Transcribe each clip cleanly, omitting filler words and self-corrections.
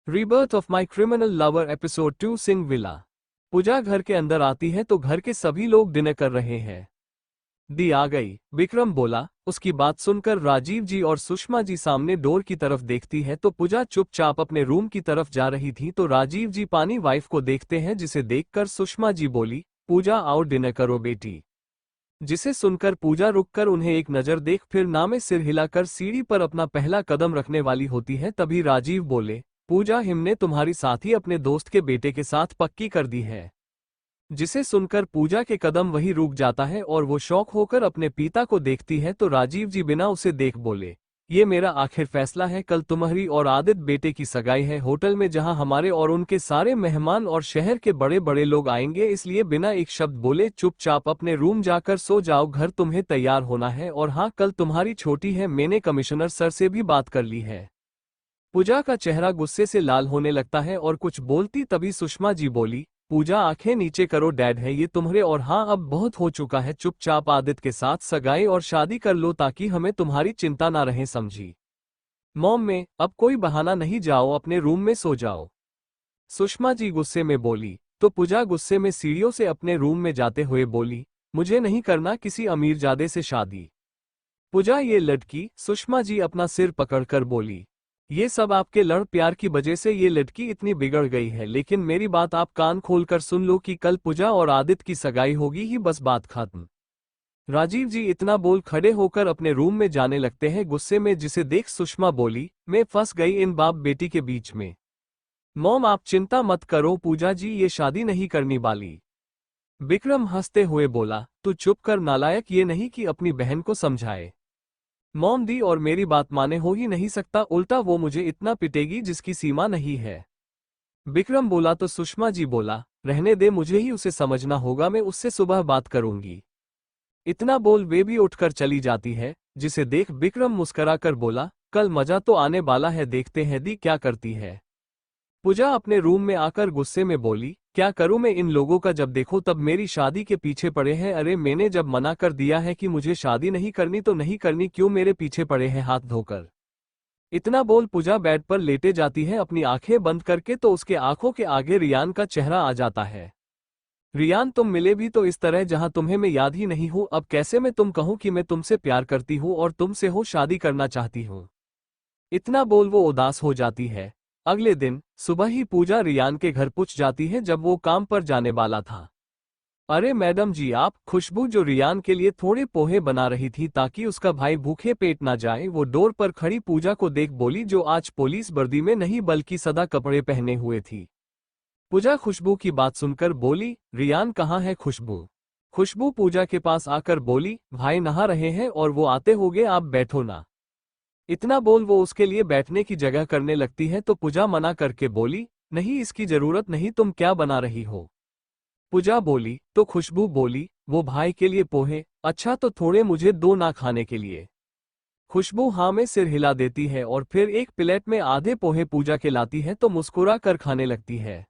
Rebirth of my criminal lover episode 2 Singh villa. पूजा घर के अंदर आती है तो घर के सभी लोग डिनर कर रहे हैं। दी आ गई, विक्रम बोला। उसकी बात सुनकर राजीव जी और सुषमा जी सामने डोर की तरफ देखती है तो पूजा चुपचाप अपने रूम की तरफ जा रही थी तो राजीव जी पानी वाइफ को देखते हैं, जिसे देखकर सुषमा जी बोली, पूजा आओ डिनर करो बेटी। जिसे सुनकर पूजा रुककर उन्हें एक नजर देख फिर नामे सिर हिलाकर सीढ़ी पर अपना पहला कदम रखने वाली होती है। तभी राजीव बोले, पूजा हमने तुम्हारी साथी अपने दोस्त के बेटे के साथ पक्की कर दी है। जिसे सुनकर पूजा के कदम वही रुक जाता है और वो शौक होकर अपने पिता को देखती है तो राजीव जी बिना उसे देख बोले, ये मेरा आखिर फैसला है। कल तुम्हारी और आदित्य बेटे की सगाई है होटल में, जहां हमारे और उनके सारे मेहमान और शहर के बड़े बड़े लोग आएंगे, इसलिए बिना एक शब्द बोले चुपचाप अपने रूम जाकर सो जाओ। घर तुम्हें तैयार होना है और हाँ, कल तुम्हारी छोटी है, मैंने कमिश्नर सर से भी बात कर ली है। पूजा का चेहरा गुस्से से लाल होने लगता है और कुछ बोलती तभी सुषमा जी बोली, पूजा आंखें नीचे करो, डैड है ये तुम्हारे और हाँ अब बहुत हो चुका है, चुपचाप आदित्य के साथ सगाई और शादी कर लो ताकि हमें तुम्हारी चिंता ना रहे, समझी। मॉम में अब कोई बहाना नहीं, जाओ अपने रूम में सो जाओ। सुषमा जी गुस्से में बोली तो पूजा गुस्से में सीढ़ियों से अपने रूम में जाते हुए बोली, मुझे नहीं करना किसी अमीरजादे से शादी। पूजा ये लड़की, सुषमा जी अपना सिर पकड़कर बोली, ये सब आपके लड़ प्यार की वजह से ये लड़की इतनी बिगड़ गई है, लेकिन मेरी बात आप कान खोलकर सुन लो कि कल पूजा और आदित्य की सगाई होगी ही, बस बात खत्म। राजीव जी इतना बोल खड़े होकर अपने रूम में जाने लगते हैं गुस्से में, जिसे देख सुषमा बोली, मैं फंस गई इन बाप बेटी के बीच में। मॉम आप चिंता मत करो पूजा जी, ये शादी नहीं करनी वाली। विक्रम हंसते हुए बोला, तू चुप कर नालायक, ये नहीं कि अपनी बहन को समझाए। मॉम दी और मेरी बात माने हो ही नहीं सकता, उल्टा वो मुझे इतना पिटेगी जिसकी सीमा नहीं है। विक्रम बोला तो सुषमा जी बोला, रहने दे, मुझे ही उसे समझना होगा, मैं उससे सुबह बात करूंगी। इतना बोल वे भी उठकर चली जाती है, जिसे देख विक्रम मुस्कुराकर बोला, कल मजा तो आने वाला है, देखते हैं दी क्या करती है। पूजा अपने रूम में आकर गुस्से में बोली, क्या करूं मैं इन लोगों का, जब देखो तब मेरी शादी के पीछे पड़े हैं। अरे मैंने जब मना कर दिया है कि मुझे शादी नहीं करनी तो नहीं करनी, क्यों मेरे पीछे पड़े हैं हाथ धोकर। इतना बोल पूजा बेड पर लेटे जाती है अपनी आंखें बंद करके, तो उसके आंखों के आगे रियान का चेहरा आ जाता है। रियान तुम मिले भी तो इस तरह जहां तुम्हें मैं याद ही नहीं हूं, अब कैसे मैं तुम कहूं कि मैं तुमसे प्यार करती हूं और तुमसे हो शादी करना चाहती हूं। इतना बोल वो उदास हो जाती है। अगले दिन सुबह ही पूजा रियान के घर पहुंच जाती है जब वो काम पर जाने वाला था। अरे मैडम जी आप, खुशबू जो रियान के लिए थोड़े पोहे बना रही थी ताकि उसका भाई भूखे पेट ना जाए, वो डोर पर खड़ी पूजा को देख बोली, जो आज पुलिस वर्दी में नहीं बल्कि सदा कपड़े पहने हुए थी। पूजा खुशबू की बात सुनकर बोली, रियान कहाँ है खुशबू। खुशबू पूजा के पास आकर बोली, भाई नहा रहे हैं और वो आते होंगे, आप बैठो ना। इतना बोल वो उसके लिए बैठने की जगह करने लगती है तो पूजा मना करके बोली, नहीं इसकी जरूरत नहीं, तुम क्या बना रही हो। पूजा बोली तो खुशबू बोली, वो भाई के लिए पोहे, अच्छा तो थोड़े मुझे दो ना खाने के लिए। खुशबू हाँ में सिर हिला देती है और फिर एक प्लेट में आधे पोहे पूजा के लाती है तो मुस्कुरा कर खाने लगती है।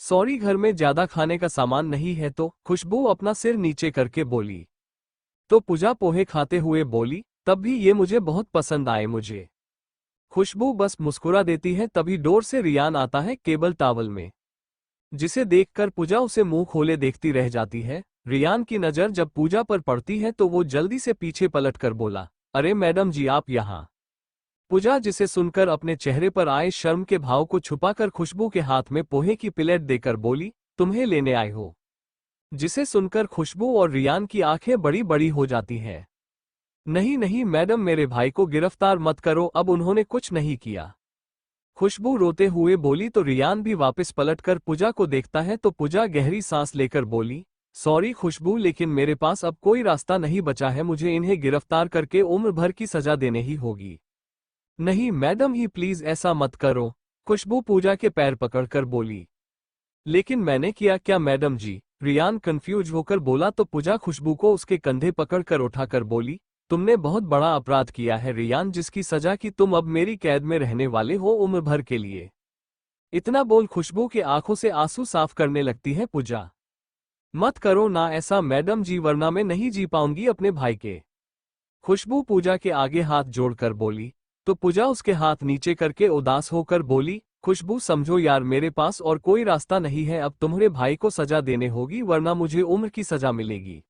सॉरी घर में ज्यादा खाने का सामान नहीं है, तो खुशबू अपना सिर नीचे करके बोली। तो पूजा पोहे खाते हुए बोली, तब भी ये मुझे बहुत पसंद आए मुझे। खुशबू बस मुस्कुरा देती है, तभी डोर से रियान आता है केबल टावल में, जिसे देखकर पूजा उसे मुंह खोले देखती रह जाती है। रियान की नजर जब पूजा पर पड़ती है तो वो जल्दी से पीछे पलटकर बोला, अरे मैडम जी आप यहाँ। पूजा जिसे सुनकर अपने चेहरे पर आए शर्म के भाव को छुपाकर खुशबू के हाथ में पोहे की प्लेट देकर बोली, तुम्हें लेने आए हो। जिसे सुनकर खुशबू और रियान की आंखें बड़ी बड़ी हो जाती हैं। नहीं नहीं मैडम, मेरे भाई को गिरफ्तार मत करो, अब उन्होंने कुछ नहीं किया। खुशबू रोते हुए बोली तो रियान भी वापस पलटकर पूजा को देखता है तो पूजा गहरी सांस लेकर बोली, सॉरी खुशबू, लेकिन मेरे पास अब कोई रास्ता नहीं बचा है, मुझे इन्हें गिरफ्तार करके उम्र भर की सजा देने ही होगी। नहीं मैडम ही प्लीज ऐसा मत करो, खुशबू पूजा के पैर पकड़कर बोली। लेकिन मैंने किया क्या मैडम जी, रियान कंफ्यूज होकर बोला तो पूजा खुशबू को उसके कंधे पकड़कर उठाकर बोली, तुमने बहुत बड़ा अपराध किया है रियान, जिसकी सजा की तुम अब मेरी कैद में रहने वाले हो उम्र भर के लिए। इतना बोल खुशबू के आंखों से आंसू साफ करने लगती है पूजा। मत करो ना ऐसा मैडम जी, वरना मैं नहीं जी पाऊंगी अपने भाई के। खुशबू पूजा के आगे हाथ जोड़कर बोली तो पूजा उसके हाथ नीचे करके उदास होकर बोली, खुशबू समझो यार, मेरे पास और कोई रास्ता नहीं है, अब तुम्हारे भाई को सजा देने होगी वरना मुझे उम्र की सजा मिलेगी।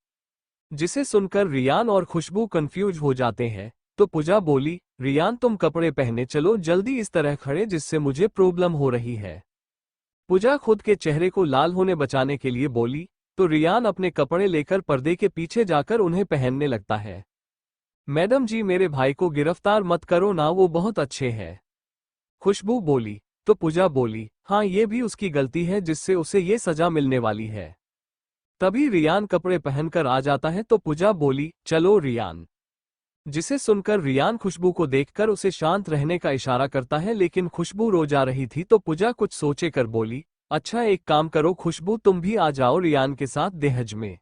जिसे सुनकर रियान और खुशबू कंफ्यूज हो जाते हैं। तो पूजा बोली, रियान तुम कपड़े पहने चलो जल्दी, इस तरह खड़े जिससे मुझे प्रॉब्लम हो रही है। पूजा खुद के चेहरे को लाल होने बचाने के लिए बोली। तो रियान अपने कपड़े लेकर पर्दे के पीछे जाकर उन्हें पहनने लगता है। मैडम जी मेरे भाई को गिरफ्तार मत करो ना, वो बहुत अच्छे हैं। खुशबू बोली। तो पूजा बोली, हाँ ये भी उसकी गलती है जिससे उसे ये सजा मिलने वाली है। तभी रियान कपड़े पहनकर आ जाता है तो पूजा बोली, चलो रियान। जिसे सुनकर रियान खुशबू को देखकर उसे शांत रहने का इशारा करता है, लेकिन खुशबू रो जा रही थी तो पूजा कुछ सोचे कर बोली, अच्छा एक काम करो खुशबू, तुम भी आ जाओ रियान के साथ दहेज में।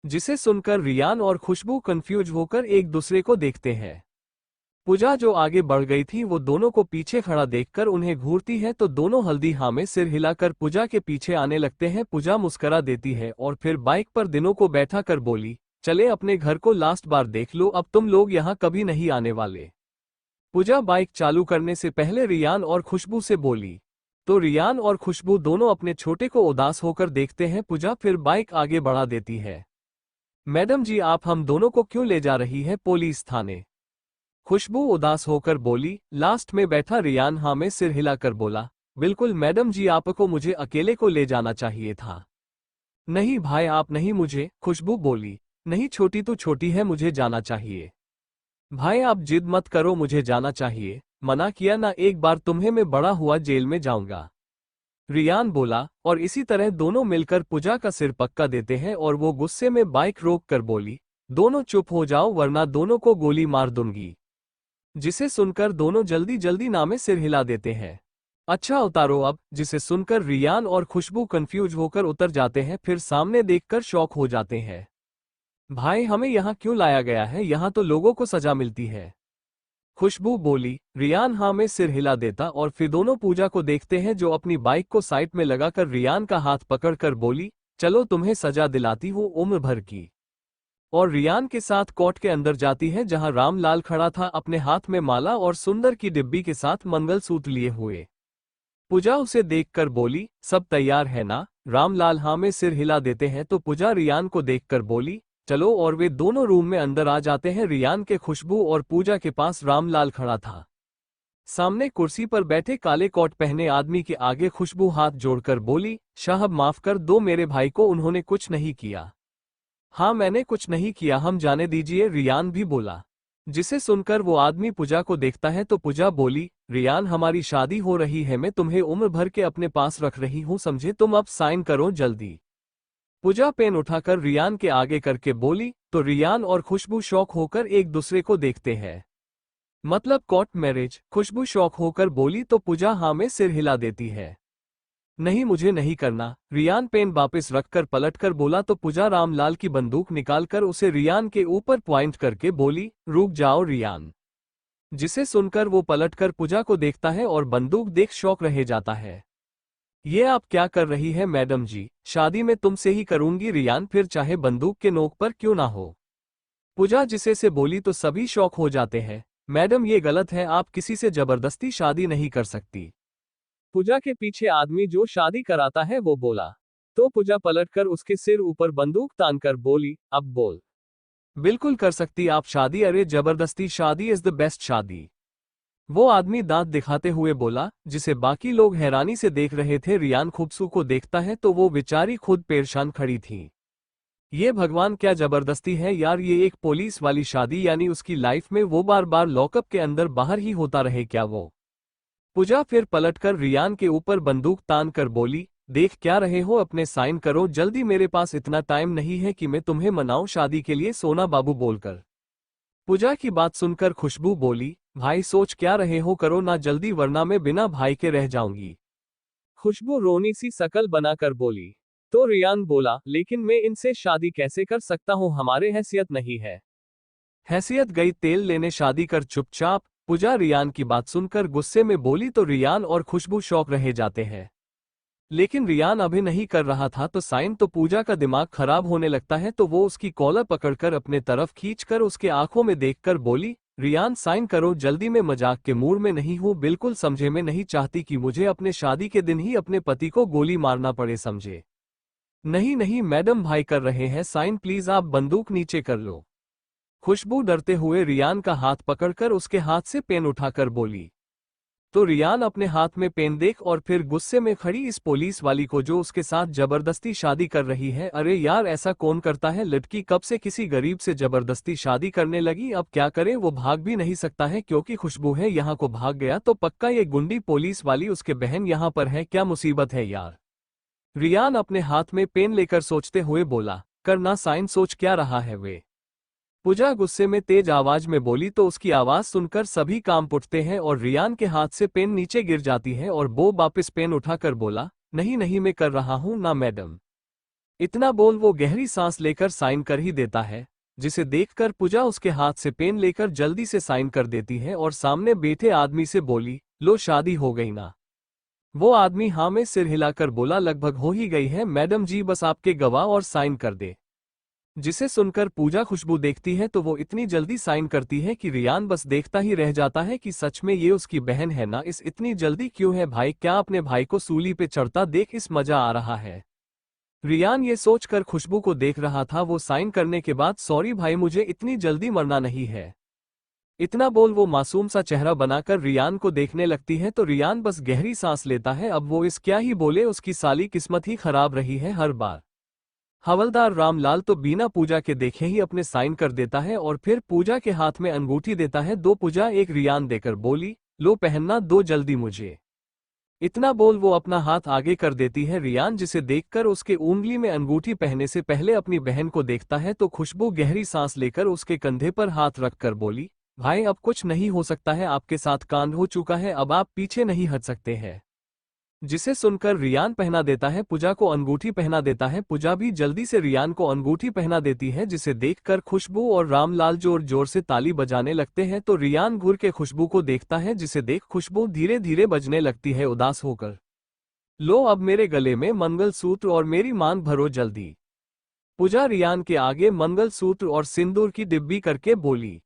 जिसे सुनकर रियान और खुशबू कंफ्यूज होकर एक दूसरे को देखते हैं। पूजा जो आगे बढ़ गई थी वो दोनों को पीछे खड़ा देखकर उन्हें घूरती है तो दोनों हल्दी हाँ में सिर हिलाकर पूजा के पीछे आने लगते हैं। पूजा मुस्करा देती है और फिर बाइक पर दिनों को बैठा कर बोली, चले अपने घर को लास्ट बार देख लो, अब तुम लोग यहाँ कभी नहीं आने वाले। पूजा बाइक चालू करने से पहले रियान और खुशबू से बोली। तो रियान और खुशबू दोनों अपने छोटे को उदास होकर देखते हैं। पूजा फिर बाइक आगे बढ़ा देती है। मैडम जी आप हम दोनों को क्यों ले जा रही है पुलिस थाने? खुशबू उदास होकर बोली। लास्ट में बैठा रियान हाँ में सिर हिलाकर बोला, बिल्कुल मैडम जी, आपको मुझे अकेले को ले जाना चाहिए था। नहीं भाई आप नहीं, मुझे। खुशबू बोली, नहीं छोटी तो छोटी है, मुझे जाना चाहिए। भाई आप जिद मत करो, मुझे जाना चाहिए, मना किया ना एक बार तुम्हें, मैं बड़ा हुआ जेल में जाऊंगा। रियान बोला और इसी तरह दोनों मिलकर पूजा का सिर पक्का देते हैं और वो गुस्से में बाइक रोक कर बोली, दोनों चुप हो जाओ वरना दोनों को गोली मार दूंगी। जिसे सुनकर दोनों जल्दी जल्दी नामे सिर हिला देते हैं। अच्छा उतारो अब। जिसे सुनकर रियान और खुशबू कंफ्यूज होकर उतर जाते हैं, फिर सामने देखकर शॉक हो जाते हैं। भाई हमें यहाँ क्यों लाया गया है, यहाँ तो लोगों को सजा मिलती है। खुशबू बोली। रियान हाँ में सिर हिला देता और फिर दोनों पूजा को देखते हैं जो अपनी बाइक को साइड में लगाकर रियान का हाथ पकड़कर बोली, चलो तुम्हें सजा दिलाती हूँ उम्र भर की। और रियान के साथ कोर्ट के अंदर जाती है जहां रामलाल खड़ा था अपने हाथ में माला और सुंदर की डिब्बी के साथ मंगलसूत्र लिए हुए। पूजा उसे देखकर बोली, सब तैयार है ना? रामलाल हाँ में सिर हिला देते हैं तो पूजा रियान को देखकर बोली, चलो, और वे दोनों रूम में अंदर आ जाते हैं। रियान के खुशबू और पूजा के पास रामलाल खड़ा था। सामने कुर्सी पर बैठे काले कोट पहने आदमी के आगे खुशबू हाथ जोड़कर बोली, साहब माफ कर दो मेरे भाई को, उन्होंने कुछ नहीं किया। हाँ मैंने कुछ नहीं किया, हम जाने दीजिए, रियान भी बोला। जिसे सुनकर वो आदमी पूजा को देखता है तो पूजा बोली, रियान हमारी शादी हो रही है, मैं तुम्हें उम्र भर के अपने पास रख रही हूँ, समझे? तुम अब साइन करो जल्दी। पूजा पेन उठाकर रियान के आगे करके बोली। तो रियान और खुशबू शौक होकर एक दूसरे को देखते हैं। मतलब कोर्ट मैरिज? खुशबू शौक होकर बोली तो पूजा हाँ में सिर हिला देती है। नहीं मुझे नहीं करना। रियान पेन वापस रखकर पलटकर बोला तो पूजा रामलाल की बंदूक निकालकर उसे रियान के ऊपर पॉइंट करके बोली, रुक जाओ रियान। जिसे सुनकर वो पलटकर पूजा को देखता है और बंदूक देख शौक रह जाता है। ये आप क्या कर रही है मैडम जी? शादी में तुमसे ही करूंगी रियान, फिर चाहे बंदूक के नोक पर क्यों ना हो। पूजा जिसे से बोली तो सभी शौक हो जाते हैं। मैडम ये गलत है, आप किसी से जबरदस्ती शादी नहीं कर सकती। पूजा के पीछे आदमी जो शादी कराता है वो बोला। तो पूजा पलटकर उसके सिर ऊपर बंदूक तानकर बोली, अब बोल। बिल्कुल कर सकती आप शादी, अरे जबरदस्ती शादी इज द बेस्ट शादी। वो आदमी दांत दिखाते हुए बोला। जिसे बाकी लोग हैरानी से देख रहे थे। रियान खुबसू को देखता है तो वो बेचारी खुद परेशान खड़ी थी। ये भगवान क्या जबरदस्ती है यार, ये एक पुलिस वाली शादी, यानी उसकी लाइफ में वो बार बार लॉकअप के अंदर बाहर ही होता रहे क्या वो? पूजा फिर पलटकर रियान के ऊपर बंदूक तान कर बोली, देख क्या रहे हो, अपने साइन करो जल्दी, मेरे पास इतना टाइम नहीं है कि मैं तुम्हें मनाऊं शादी के लिए, सोना बाबू बोलकर। पूजा की बात सुनकर खुशबू बोली, भाई सोच क्या रहे हो, करो ना जल्दी वरना मैं बिना भाई के रह जाऊंगी। खुशबू रोनी सी शकल बनाकर बोली। तो रियान बोला, लेकिन मैं इनसे शादी कैसे कर सकता हूँ, हमारे हैसियत नहीं है। हैसियत गई तेल लेने, शादी कर चुपचाप। पूजा रियान की बात सुनकर गुस्से में बोली तो रियान और खुशबू शौक रह जाते हैं। लेकिन रियान अभी नहीं कर रहा था तो साइन, तो पूजा का दिमाग खराब होने लगता है तो वो उसकी कॉलर पकड़कर अपने तरफ खींचकर उसके आंखों में देखकर बोली, रियान साइन करो जल्दी, मैं मजाक के मूड में नहीं हूँ, बिल्कुल समझे, मैं नहीं चाहती कि मुझे अपने शादी के दिन ही अपने पति को गोली मारना पड़े, समझे। नहीं नहीं मैडम, भाई कर रहे हैं साइन, प्लीज आप बंदूक नीचे कर लो। खुशबू डरते हुए रियान का हाथ पकड़कर उसके हाथ से पेन उठाकर बोली। तो रियान अपने हाथ में पेन देख और फिर गुस्से में खड़ी इस पुलिस वाली को जो उसके साथ जबरदस्ती शादी कर रही है, अरे यार ऐसा कौन करता है, लड़की कब से किसी गरीब से जबरदस्ती शादी करने लगी, अब क्या करे, वो भाग भी नहीं सकता है क्योंकि खुशबू है यहाँ को, भाग गया तो पक्का ये गुंडी पुलिस वाली उसके बहन यहाँ पर है, क्या मुसीबत है यार। रियान अपने हाथ में पेन लेकर सोचते हुए बोला, करना साइन, सोच क्या रहा है वे। पूजा गुस्से में तेज आवाज में बोली तो उसकी आवाज सुनकर सभी काम उठते हैं और रियान के हाथ से पेन नीचे गिर जाती है और वो वापस पेन उठाकर बोला, नहीं नहीं मैं कर रहा हूं ना मैडम। इतना बोल वो गहरी सांस लेकर साइन कर ही देता है, जिसे देखकर पूजा उसके हाथ से पेन लेकर जल्दी से साइन कर देती है और सामने बैठे आदमी से बोली, लो शादी हो गई ना। वो आदमी हाँ में सिर हिलाकर बोला, लगभग हो ही गई है मैडम जी, बस आपके गवाह और साइन कर दे। जिसे सुनकर पूजा खुशबू देखती है तो वो इतनी जल्दी साइन करती है कि रियान बस देखता ही रह जाता है कि सच में ये उसकी बहन है ना, इस इतनी जल्दी क्यों है भाई, क्या अपने भाई को सूली पे चढ़ता देख इस मजा आ रहा है। रियान ये सोचकर खुशबू को देख रहा था, वो साइन करने के बाद, सॉरी भाई मुझे इतनी जल्दी मरना नहीं है। इतना बोल वो मासूम सा चेहरा बनाकर रियान को देखने लगती है तो रियान बस गहरी सांस लेता है, अब वो इस क्या ही बोले, उसकी साली किस्मत ही खराब रही है हर बार। हवलदार रामलाल तो बिना पूजा के देखे ही अपने साइन कर देता है और फिर पूजा के हाथ में अंगूठी देता है, दो पूजा, एक रियान देकर बोली, लो पहनना दो जल्दी मुझे। इतना बोल वो अपना हाथ आगे कर देती है, रियान जिसे देखकर उसके उंगली में अंगूठी पहनने से पहले अपनी बहन को देखता है तो खुशबू गहरी सांस लेकर उसके कंधे पर हाथ रखकर बोली, भाई अब कुछ नहीं हो सकता है, आपके साथ कांड हो चुका है, अब आप पीछे नहीं हट सकते हैं। जिसे सुनकर रियान पहना देता है, पूजा को अंगूठी पहना देता है, पूजा भी जल्दी से रियान को अंगूठी पहना देती है, जिसे देखकर खुशबू और रामलाल जोर जोर से ताली बजाने लगते हैं तो रियान घूर के खुशबू को देखता है, जिसे देख खुशबू धीरे धीरे बजने लगती है उदास होकर, लो अब मेरे गले में मंगलसूत्र और मेरी मांग भरो जल्दी। पूजा रियान के आगे मंगलसूत्र और सिंदूर की डिब्बी करके बोली।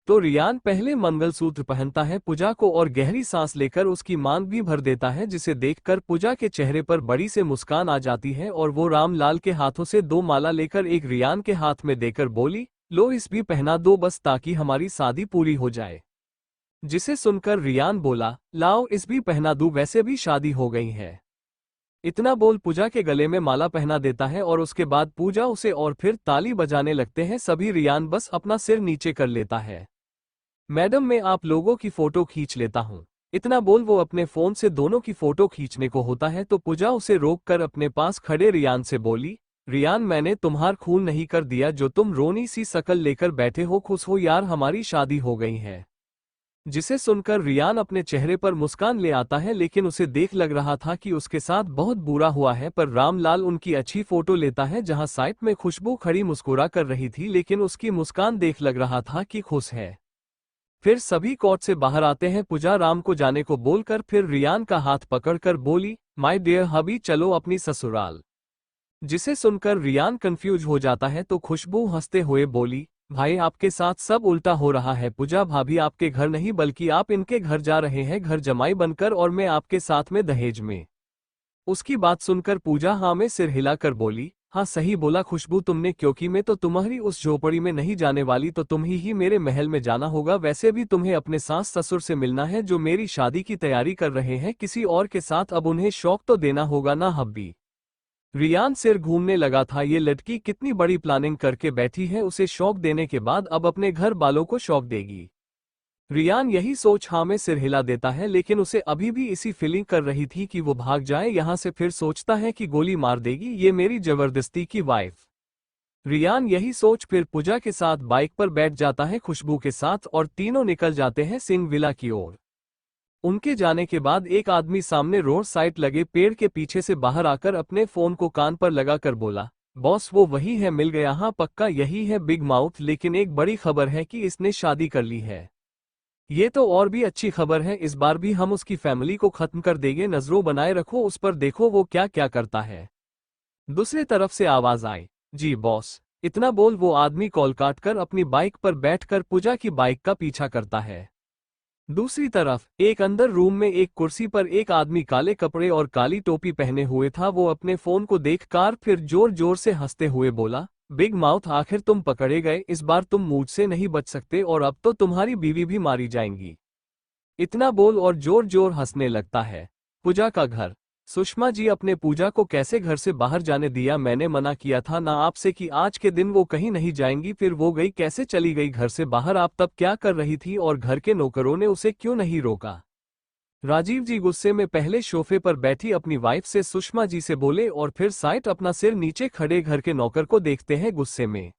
तो रियान पहले मंगलसूत्र पहनता है पूजा को और गहरी सांस लेकर उसकी मांग भी भर देता है, जिसे देखकर पूजा के चेहरे पर बड़ी से मुस्कान आ जाती है और वो रामलाल के हाथों से दो माला लेकर एक रियान के हाथ में देकर बोली, लो इस भी पहना दो बस ताकि हमारी शादी पूरी हो जाए। जिसे सुनकर रियान बोला, लाओ इस भी पहना दूं, वैसे भी शादी हो गई है। इतना बोल पूजा के गले में माला पहना देता है और उसके बाद पूजा उसे और फिर ताली बजाने लगते हैं सभी, रियान बस अपना सिर नीचे कर लेता है। मैडम मैं आप लोगों की फोटो खींच लेता हूँ। इतना बोल वो अपने फोन से दोनों की फोटो खींचने को होता है तो पूजा उसे रोककर अपने पास खड़े रियान से बोली, रियान मैंने तुम्हार खून नहीं कर दिया जो तुम रोनी सी शकल लेकर बैठे हो, खुश हो यार हमारी शादी हो गई है। जिसे सुनकर रियान अपने चेहरे पर मुस्कान ले आता है, लेकिन उसे देख लग रहा था कि उसके साथ बहुत बुरा हुआ है, पर रामलाल उनकी अच्छी फोटो लेता है जहां साइड में खुशबू खड़ी मुस्कुरा कर रही थी, लेकिन उसकी मुस्कान देख लग रहा था कि खुश है। फिर सभी कोर्ट से बाहर आते हैं, पूजा राम को जाने को बोलकर फिर रियान का हाथ पकड़कर बोली, माय डियर हबी चलो अपनी ससुराल। जिसे सुनकर रियान कंफ्यूज हो जाता है तो खुशबू हंसते हुए बोली, भाई आपके साथ सब उल्टा हो रहा है, पूजा भाभी आपके घर नहीं बल्कि आप इनके घर जा रहे हैं घर जमाई बनकर और मैं आपके साथ में दहेज में। उसकी बात सुनकर पूजा हाँ में सिर हिलाकर बोली, हाँ सही बोला खुशबू तुमने, क्योंकि मैं तो तुम्हारी उस झोपड़ी में नहीं जाने वाली, तो तुम ही मेरे महल में जाना होगा, वैसे भी तुम्हें अपने सास ससुर से मिलना है जो मेरी शादी की तैयारी कर रहे हैं किसी और के साथ, अब उन्हें शौक तो देना होगा ना हब्बी। रियान सिर घूमने लगा था, ये लड़की कितनी बड़ी प्लानिंग करके बैठी है, उसे शौक देने के बाद अब अपने घर वालों को शौक देगी। रियान यही सोच हाँ में सिर हिला देता है, लेकिन उसे अभी भी इसी फीलिंग कर रही थी कि वो भाग जाए यहाँ से, फिर सोचता है कि गोली मार देगी ये मेरी जबरदस्ती की वाइफ। रियान यही सोच फिर पूजा के साथ बाइक पर बैठ जाता है खुशबू के साथ और तीनों निकल जाते हैं सिंह विला की ओर। उनके जाने के बाद एक आदमी सामने रोड साइड लगे पेड़ के पीछे से बाहर आकर अपने फोन को कान पर लगाकर बोला, बॉस वो वही है, मिल गया, हाँ पक्का यही है बिग माउथ, लेकिन एक बड़ी खबर है कि इसने शादी कर ली है। ये तो और भी अच्छी खबर है, इस बार भी हम उसकी फैमिली को खत्म कर देंगे, नजरों बनाए रखो उस पर, देखो वो क्या क्या करता है। दूसरी तरफ से आवाज आई, जी बॉस। इतना बोल वो आदमी कॉल काटकर अपनी बाइक पर बैठकर पूजा की बाइक का पीछा करता है। दूसरी तरफ एक अंदर रूम में एक कुर्सी पर एक आदमी काले कपड़े और काली टोपी पहने हुए था। वो अपने फोन को देखकर फिर जोर जोर से हंसते हुए बोला, बिग माउथ, आखिर तुम पकड़े गए। इस बार तुम मुझसे नहीं बच सकते और अब तो तुम्हारी बीवी भी मारी जाएंगी। इतना बोल और जोर जोर हंसने लगता है। पूजा का घर। सुषमा जी, अपने पूजा को कैसे घर से बाहर जाने दिया? मैंने मना किया था ना आपसे कि आज के दिन वो कहीं नहीं जाएंगी, फिर वो गई कैसे चली गई घर से बाहर? आप तब क्या कर रही थी और घर के नौकरों ने उसे क्यों नहीं रोका? राजीव जी गुस्से में पहले सोफे पर बैठी अपनी वाइफ से सुषमा जी से बोले और फिर साइड अपना सिर नीचे खड़े घर के नौकर को देखते हैं गुस्से में।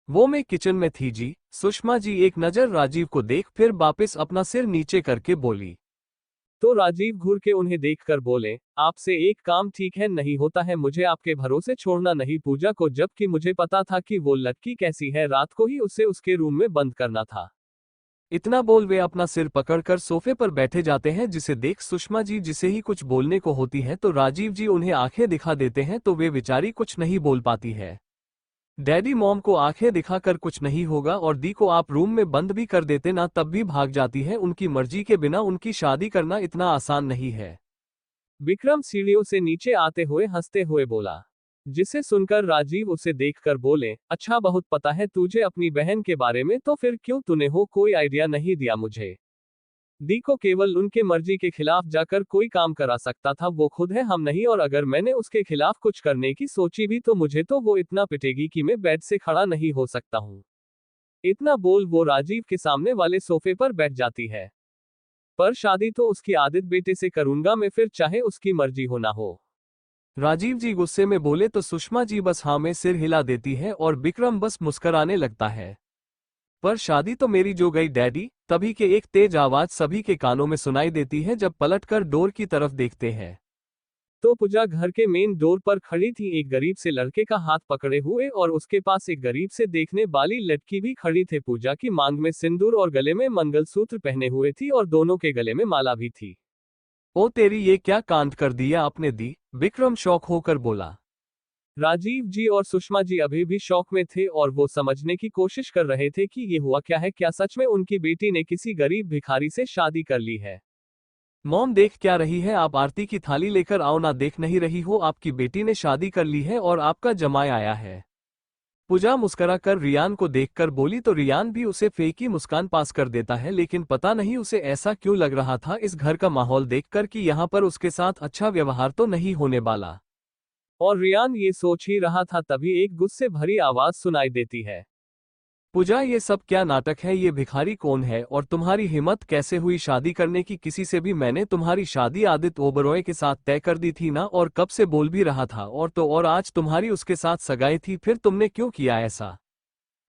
वो मैं किचन में थी जी। सुषमा जी एक नजर राजीव को देख फिर वापस अपना सिर नीचे करके बोली। तो राजीव घूर के उन्हें देखकर बोले, आपसे एक काम ठीक है नहीं होता है, मुझे आपके भरोसे छोड़ना नहीं पूजा को, जबकि मुझे पता था कि वो लड़की कैसी है। रात को ही उसे उसके रूम में बंद करना था। इतना बोल वे अपना सिर पकड़कर सोफे पर बैठे जाते हैं, जिसे देख सुषमा जी जिसे ही कुछ बोलने को होती है तो राजीव जी उन्हें आंखें दिखा देते हैं, तो वे बेचारी कुछ नहीं बोल पाती है। डैडी मॉम को आंखें दिखाकर कुछ नहीं होगा और दी को आप रूम में बंद भी कर देते ना तब भी भाग जाती है। उनकी मर्जी के बिना उनकी शादी करना इतना आसान नहीं है। विक्रम सीढ़ियों से नीचे आते हुए हंसते हुए बोला, जिसे सुनकर राजीव उसे देखकर बोले, अच्छा बहुत पता है तुझे अपनी बहन के बारे में, तो फिर क्यों तूने हो कोई आइडिया नहीं दिया मुझे? दी को केवल उनके मर्जी के खिलाफ जाकर कोई काम करा सकता था, वो खुद है, हम नहीं। और अगर मैंने उसके खिलाफ कुछ करने की सोची भी तो मुझे तो वो इतना पिटेगी कि मैं बेड से खड़ा नहीं हो सकता हूँ। इतना बोल वो राजीव के सामने वाले सोफे पर बैठ जाती है। पर शादी तो उसकी आदत बेटे से करूंगा मैं, फिर चाहे उसकी मर्जी हो ना हो। राजीव जी गुस्से में बोले तो सुषमा जी बस हाँ में सिर हिला देती है और विक्रम बस मुस्कुराने लगता है। पर शादी तो मेरी जो गई डैडी। तभी के एक तेज आवाज सभी के कानों में सुनाई देती है। जब पलटकर डोर की तरफ देखते हैं तो पूजा घर के मेन डोर पर खड़ी थी, एक गरीब से लड़के का हाथ पकड़े हुए, और उसके पास एक गरीब से देखने वाली लड़की भी खड़ी थे। पूजा की मांग में सिंदूर और गले में मंगलसूत्र पहने हुए थी और दोनों के गले में माला भी थी। ओ तेरी, ये क्या कांड कर दिया आपने दी? विक्रम शौक होकर बोला। राजीव जी और सुषमा जी अभी भी शौक में थे और वो समझने की कोशिश कर रहे थे कि ये हुआ क्या है। क्या सच में उनकी बेटी ने किसी गरीब भिखारी से शादी कर ली है? मॉम देख क्या रही है आप? आरती की थाली लेकर आओ ना। देख नहीं रही हो आपकी बेटी ने शादी कर ली है और आपका जमाई आया है? पूजा मुस्कुरा कर रियान को देखकर बोली तो रियान भी उसे फेंकी मुस्कान पास कर देता है, लेकिन पता नहीं उसे ऐसा क्यों लग रहा था इस घर का माहौल देखकर कि यहाँ पर उसके साथ अच्छा व्यवहार तो नहीं होने वाला। और रियान ये सोच ही रहा था तभी एक गुस्से भरी आवाज सुनाई देती है। पूजा, ये सब क्या नाटक है? ये भिखारी कौन है और तुम्हारी हिम्मत कैसे हुई शादी करने की किसी से भी? मैंने तुम्हारी शादी आदित्य ओबरॉय के साथ तय कर दी थी ना, और कब से बोल भी रहा था। और तो और आज तुम्हारी उसके साथ सगाई थी, फिर तुमने क्यों किया ऐसा?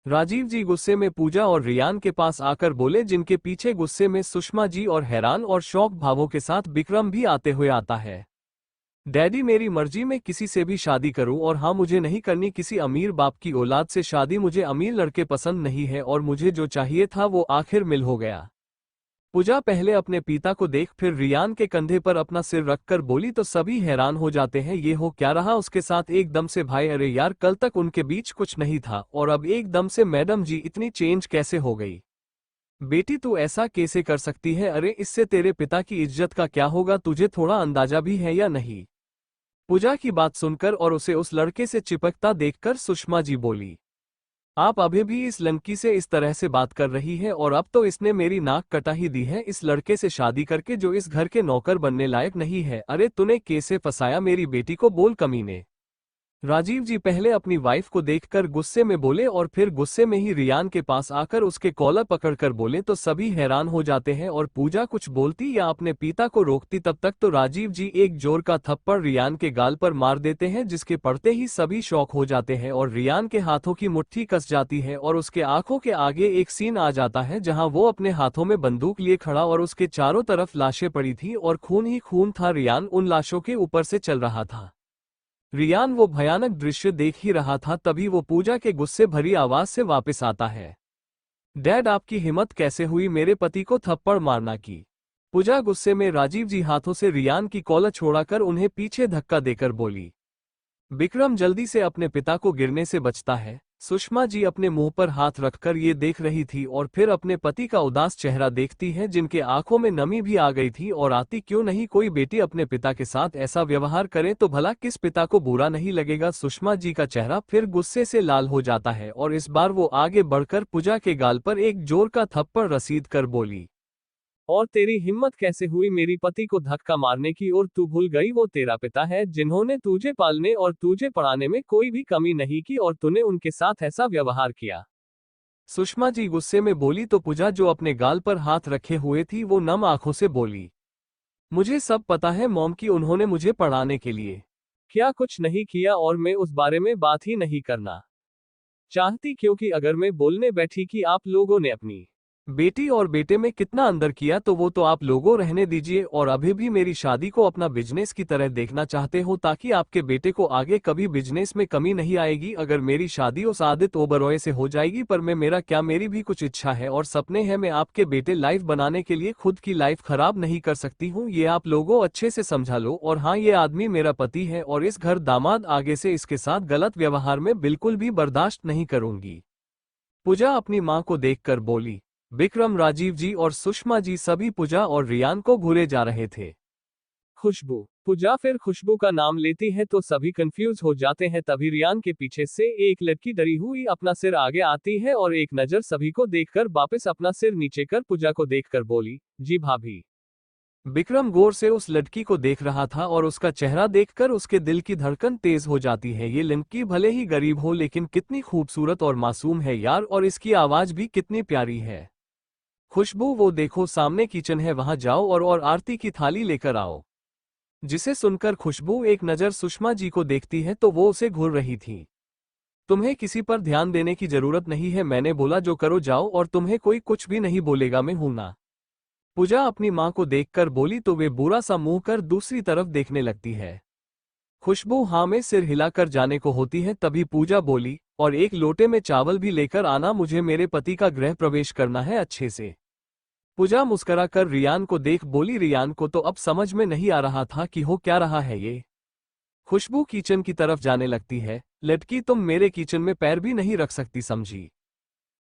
राजीव जी गुस्से में पूजा और रियान के पास आकर बोले, जिनके पीछे गुस्से में सुषमा जी और हैरान और शौक भावों के साथ विक्रम भी आते हुए आता है। डैडी, मेरी मर्जी में किसी से भी शादी करूं, और हाँ, मुझे नहीं करनी किसी अमीर बाप की औलाद से शादी। मुझे अमीर लड़के पसंद नहीं है और मुझे जो चाहिए था वो आखिर मिल हो गया। पूजा पहले अपने पिता को देख फिर रियान के कंधे पर अपना सिर रखकर बोली तो सभी हैरान हो जाते हैं, ये हो क्या रहा उसके साथ एकदम से? भाई, अरे यार, कल तक उनके बीच कुछ नहीं था और अब एकदम से मैडम जी इतनी चेंज कैसे हो गई? बेटी तू ऐसा कैसे कर सकती है? अरे इससे तेरे पिता की इज्जत का क्या होगा? तुझे थोड़ा अंदाजा भी है या नहीं? पूजा की बात सुनकर और उसे उस लड़के से चिपकता देखकर सुषमा जी बोली, आप अभी भी इस लड़की से इस तरह से बात कर रही है और अब तो इसने मेरी नाक कटा ही दी है इस लड़के से शादी करके जो इस घर के नौकर बनने लायक नहीं है। अरे तूने कैसे फंसाया मेरी बेटी को? बोल कमीने। राजीव जी पहले अपनी वाइफ को देखकर गुस्से में बोले और फिर गुस्से में ही रियान के पास आकर उसके कॉलर पकड़कर बोले तो सभी हैरान हो जाते हैं और पूजा कुछ बोलती या अपने पिता को रोकती तब तक तो राजीव जी एक जोर का थप्पड़ रियान के गाल पर मार देते हैं, जिसके पड़ते ही सभी शॉक हो जाते हैं और रियान के हाथों की मुट्ठी कस जाती है और उसके आंखों के आगे एक सीन आ जाता है जहां वो अपने हाथों में बंदूक लिए खड़ा और उसके चारों तरफ लाशें पड़ी थी और खून ही खून था। रियान उन लाशों के ऊपर से चल रहा था। रियान वो भयानक दृश्य देख ही रहा था, तभी वो पूजा के गुस्से भरी आवाज से वापस आता है, डैड आपकी हिम्मत कैसे हुई मेरे पति को थप्पड़ मारना की? पूजा गुस्से में राजीव जी हाथों से रियान की कॉलर छोड़ाकर उन्हें पीछे धक्का देकर बोली। विक्रम जल्दी से अपने पिता को गिरने से बचता है। सुषमा जी अपने मुंह पर हाथ रखकर ये देख रही थी और फिर अपने पति का उदास चेहरा देखती है, जिनके आंखों में नमी भी आ गई थी। और आती क्यों नहीं कोई बेटी अपने पिता के साथ ऐसा व्यवहार करे तो भला किस पिता को बुरा नहीं लगेगा। सुषमा जी का चेहरा फिर गुस्से से लाल हो जाता है और इस बार वो आगे बढ़कर पूजा के गाल पर एक जोर का थप्पड़ रसीद कर बोली, और तेरी हिम्मत कैसे हुई मेरी पति को धक्का मारने की, और तू भूल गई वो तेरा पिता है जिन्होंने तुझे पालने और तुझे पढ़ाने में कोई भी कमी नहीं की और तूने उनके साथ ऐसा व्यवहार किया। सुषमा जी गुस्से में बोली तो पूजा जो अपने गाल पर हाथ रखे हुए थी वो नम आंखों से बोली, मुझे सब पता है मॉम कि उन्होंने मुझे पढ़ाने के लिए क्या कुछ नहीं किया और मैं उस बारे में बात ही नहीं करना चाहती, क्योंकि अगर मैं बोलने बैठी कि आप लोगों ने अपनी बेटी और बेटे में कितना अंदर किया तो वो तो आप लोगों रहने दीजिए, और अभी भी मेरी शादी को अपना बिजनेस की तरह देखना चाहते हो ताकि आपके बेटे को आगे कभी बिजनेस में कमी नहीं आएगी। अगर मेरी शादी उस आदित ओबरॉय से हो जाएगी पर मैं मेरा क्या, मेरी भी कुछ इच्छा है और सपने हैं। मैं आपके बेटे लाइफ बनाने के लिए खुद की लाइफ खराब नहीं कर सकती हूँ, ये आप लोगों अच्छे से समझा लो। और हाँ, ये आदमी मेरा पति है और इस घर दामाद आगे से इसके साथ गलत व्यवहार में बिल्कुल भी बर्दाश्त नहीं करूंगी। पूजा अपनी माँ को देखकर बोली। विक्रम, राजीव जी और सुषमा जी सभी पूजा और रियान को घूरे जा रहे थे। खुशबू। पूजा फिर खुशबू का नाम लेती है तो सभी कंफ्यूज हो जाते हैं। तभी रियान के पीछे से एक लड़की डरी हुई अपना सिर आगे आती है और एक नजर सभी को देखकर वापस अपना सिर नीचे कर पूजा को देखकर बोली, जी भाभी। विक्रम गौर से उस लड़की को देख रहा था और उसका चेहरा देखकर उसके दिल की धड़कन तेज हो जाती है। ये लड़की भले ही गरीब हो लेकिन कितनी खूबसूरत और मासूम है यार, और इसकी आवाज भी कितनी प्यारी है। खुशबू, वो देखो सामने किचन है, वहां जाओ और आरती की थाली लेकर आओ। जिसे सुनकर खुशबू एक नजर सुषमा जी को देखती है तो वो उसे घूर रही थी। तुम्हें किसी पर ध्यान देने की जरूरत नहीं है, मैंने बोला जो करो जाओ, और तुम्हें कोई कुछ भी नहीं बोलेगा, मैं हूं ना। पूजा अपनी मां को देखकर बोली तो वे बुरा सा मुंह कर दूसरी तरफ देखने लगती है। खुशबू हाँ में सिर हिलाकर जाने को होती है, तभी पूजा बोली, और एक लोटे में चावल भी लेकर आना, मुझे मेरे पति का गृह प्रवेश करना है अच्छे से। पूजा मुस्कुराकर रियान को देख बोली। रियान को तो अब समझ में नहीं आ रहा था कि हो क्या रहा है ये। खुशबू किचन की तरफ जाने लगती है। लड़की, तुम मेरे किचन में पैर भी नहीं रख सकती, समझी।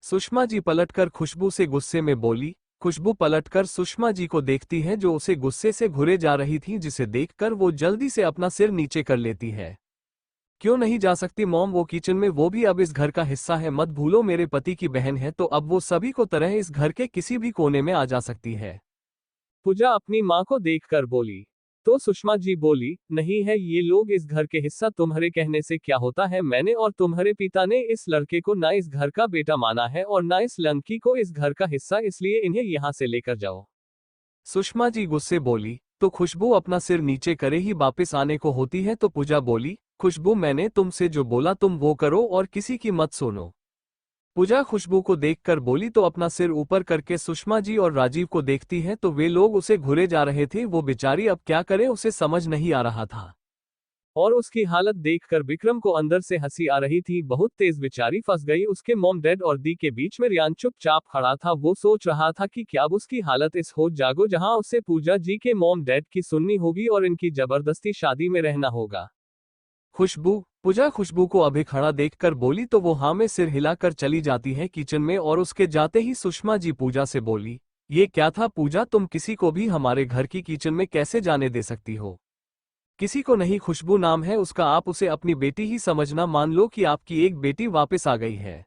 सुषमा जी पलटकर खुशबू से गुस्से में बोली। खुशबू पलटकर सुषमा जी को देखती है जो उसे गुस्से से घुरे जा रही थी, जिसे देखकर वो जल्दी से अपना सिर नीचे कर लेती है। क्यों नहीं जा सकती मॉम, वो किचन में, वो भी अब इस घर का हिस्सा है। मत भूलो मेरे पति की बहन है तो अब वो सभी को तरह इस घर के किसी भी कोने में आ जा सकती है। पूजा अपनी माँ को देखकर बोली। तो सुषमा जी बोली, नहीं है ये लोग इस घर के हिस्सा, तुम्हारे कहने से क्या होता है। मैंने और तुम्हारे पिता ने इस लड़के को ना इस घर का बेटा माना है और ना इस लड़की को इस घर का हिस्सा, इसलिए इन्हें यहाँ से लेकर जाओ। सुषमा जी गुस्से बोली। तो खुशबू अपना सिर नीचे करे ही वापस आने को होती है तो पूजा बोली, खुशबू मैंने तुमसे जो बोला तुम वो करो और किसी की मत सुनो। पूजा खुशबू को देखकर बोली तो अपना सिर ऊपर करके सुषमा जी और राजीव को देखती है तो वे लोग उसे घुरे जा रहे थे। वो बेचारी अब क्या करे, उसे समझ नहीं आ रहा था। और उसकी हालत देखकर विक्रम को अंदर से हंसी आ रही थी, बहुत तेज, बेचारी फंस गई। उसके मॉम डैड और दी के बीच में रियान चुपचाप खड़ा था। वो सोच रहा था कि क्या अब उसकी हालत इस हो जागो जहां उसे पूजा जी के मॉम डैड की सुननी होगी और इनकी जबरदस्ती शादी में रहना होगा। खुशबू। पूजा खुशबू को अभी खड़ा देखकर बोली तो वो हाँ में सिर हिलाकर चली जाती है किचन में, और उसके जाते ही सुषमा जी पूजा से बोली, ये क्या था पूजा, तुम किसी को भी हमारे घर की किचन में कैसे जाने दे सकती हो। किसी को नहीं, खुशबू नाम है उसका, आप उसे अपनी बेटी ही समझना, मान लो कि आपकी एक बेटी वापस आ गई है।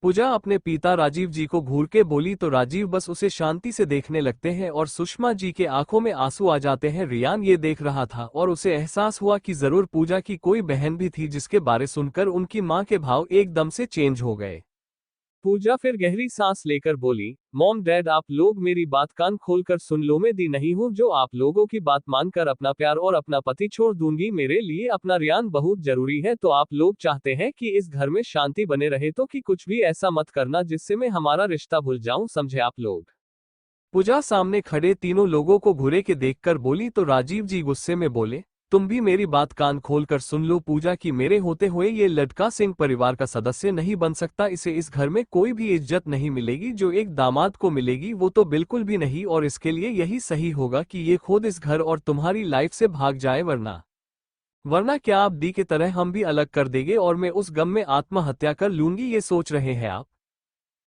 पूजा अपने पिता राजीव जी को घूर के बोली तो राजीव बस उसे शांति से देखने लगते हैं और सुषमा जी के आंखों में आंसू आ जाते हैं। रियान ये देख रहा था और उसे एहसास हुआ कि जरूर पूजा की कोई बहन भी थी, जिसके बारे सुनकर उनकी मां के भाव एकदम से चेंज हो गए। पूजा फिर गहरी सांस लेकर बोली, मॉम डैड आप लोग मेरी बात कान खोलकर सुन लो, मैं दी नहीं हूँ जो आप लोगों की बात मानकर अपना प्यार और अपना पति छोड़ दूंगी। मेरे लिए अपना रियान बहुत जरूरी है। तो आप लोग चाहते हैं कि इस घर में शांति बने रहे तो कि कुछ भी ऐसा मत करना जिससे मैं हमारा रिश्ता भूल जाऊं, समझे आप लोग। पूजा सामने खड़े तीनों लोगों को घूरे के देखकर बोली तो राजीव जी गुस्से में बोले, तुम भी मेरी बात कान खोलकर सुन लो पूजा की, मेरे होते हुए ये लड़का सिंह परिवार का सदस्य नहीं बन सकता। इसे इस घर में कोई भी इज्जत नहीं मिलेगी जो एक दामाद को मिलेगी, वो तो बिल्कुल भी नहीं। और इसके लिए यही सही होगा कि ये खुद इस घर और तुम्हारी लाइफ से भाग जाए, वरना वरना क्या आप दी की तरह हम भी अलग कर देंगे और मैं उस गम में आत्महत्या कर लूंगी, ये सोच रहे हैं आप?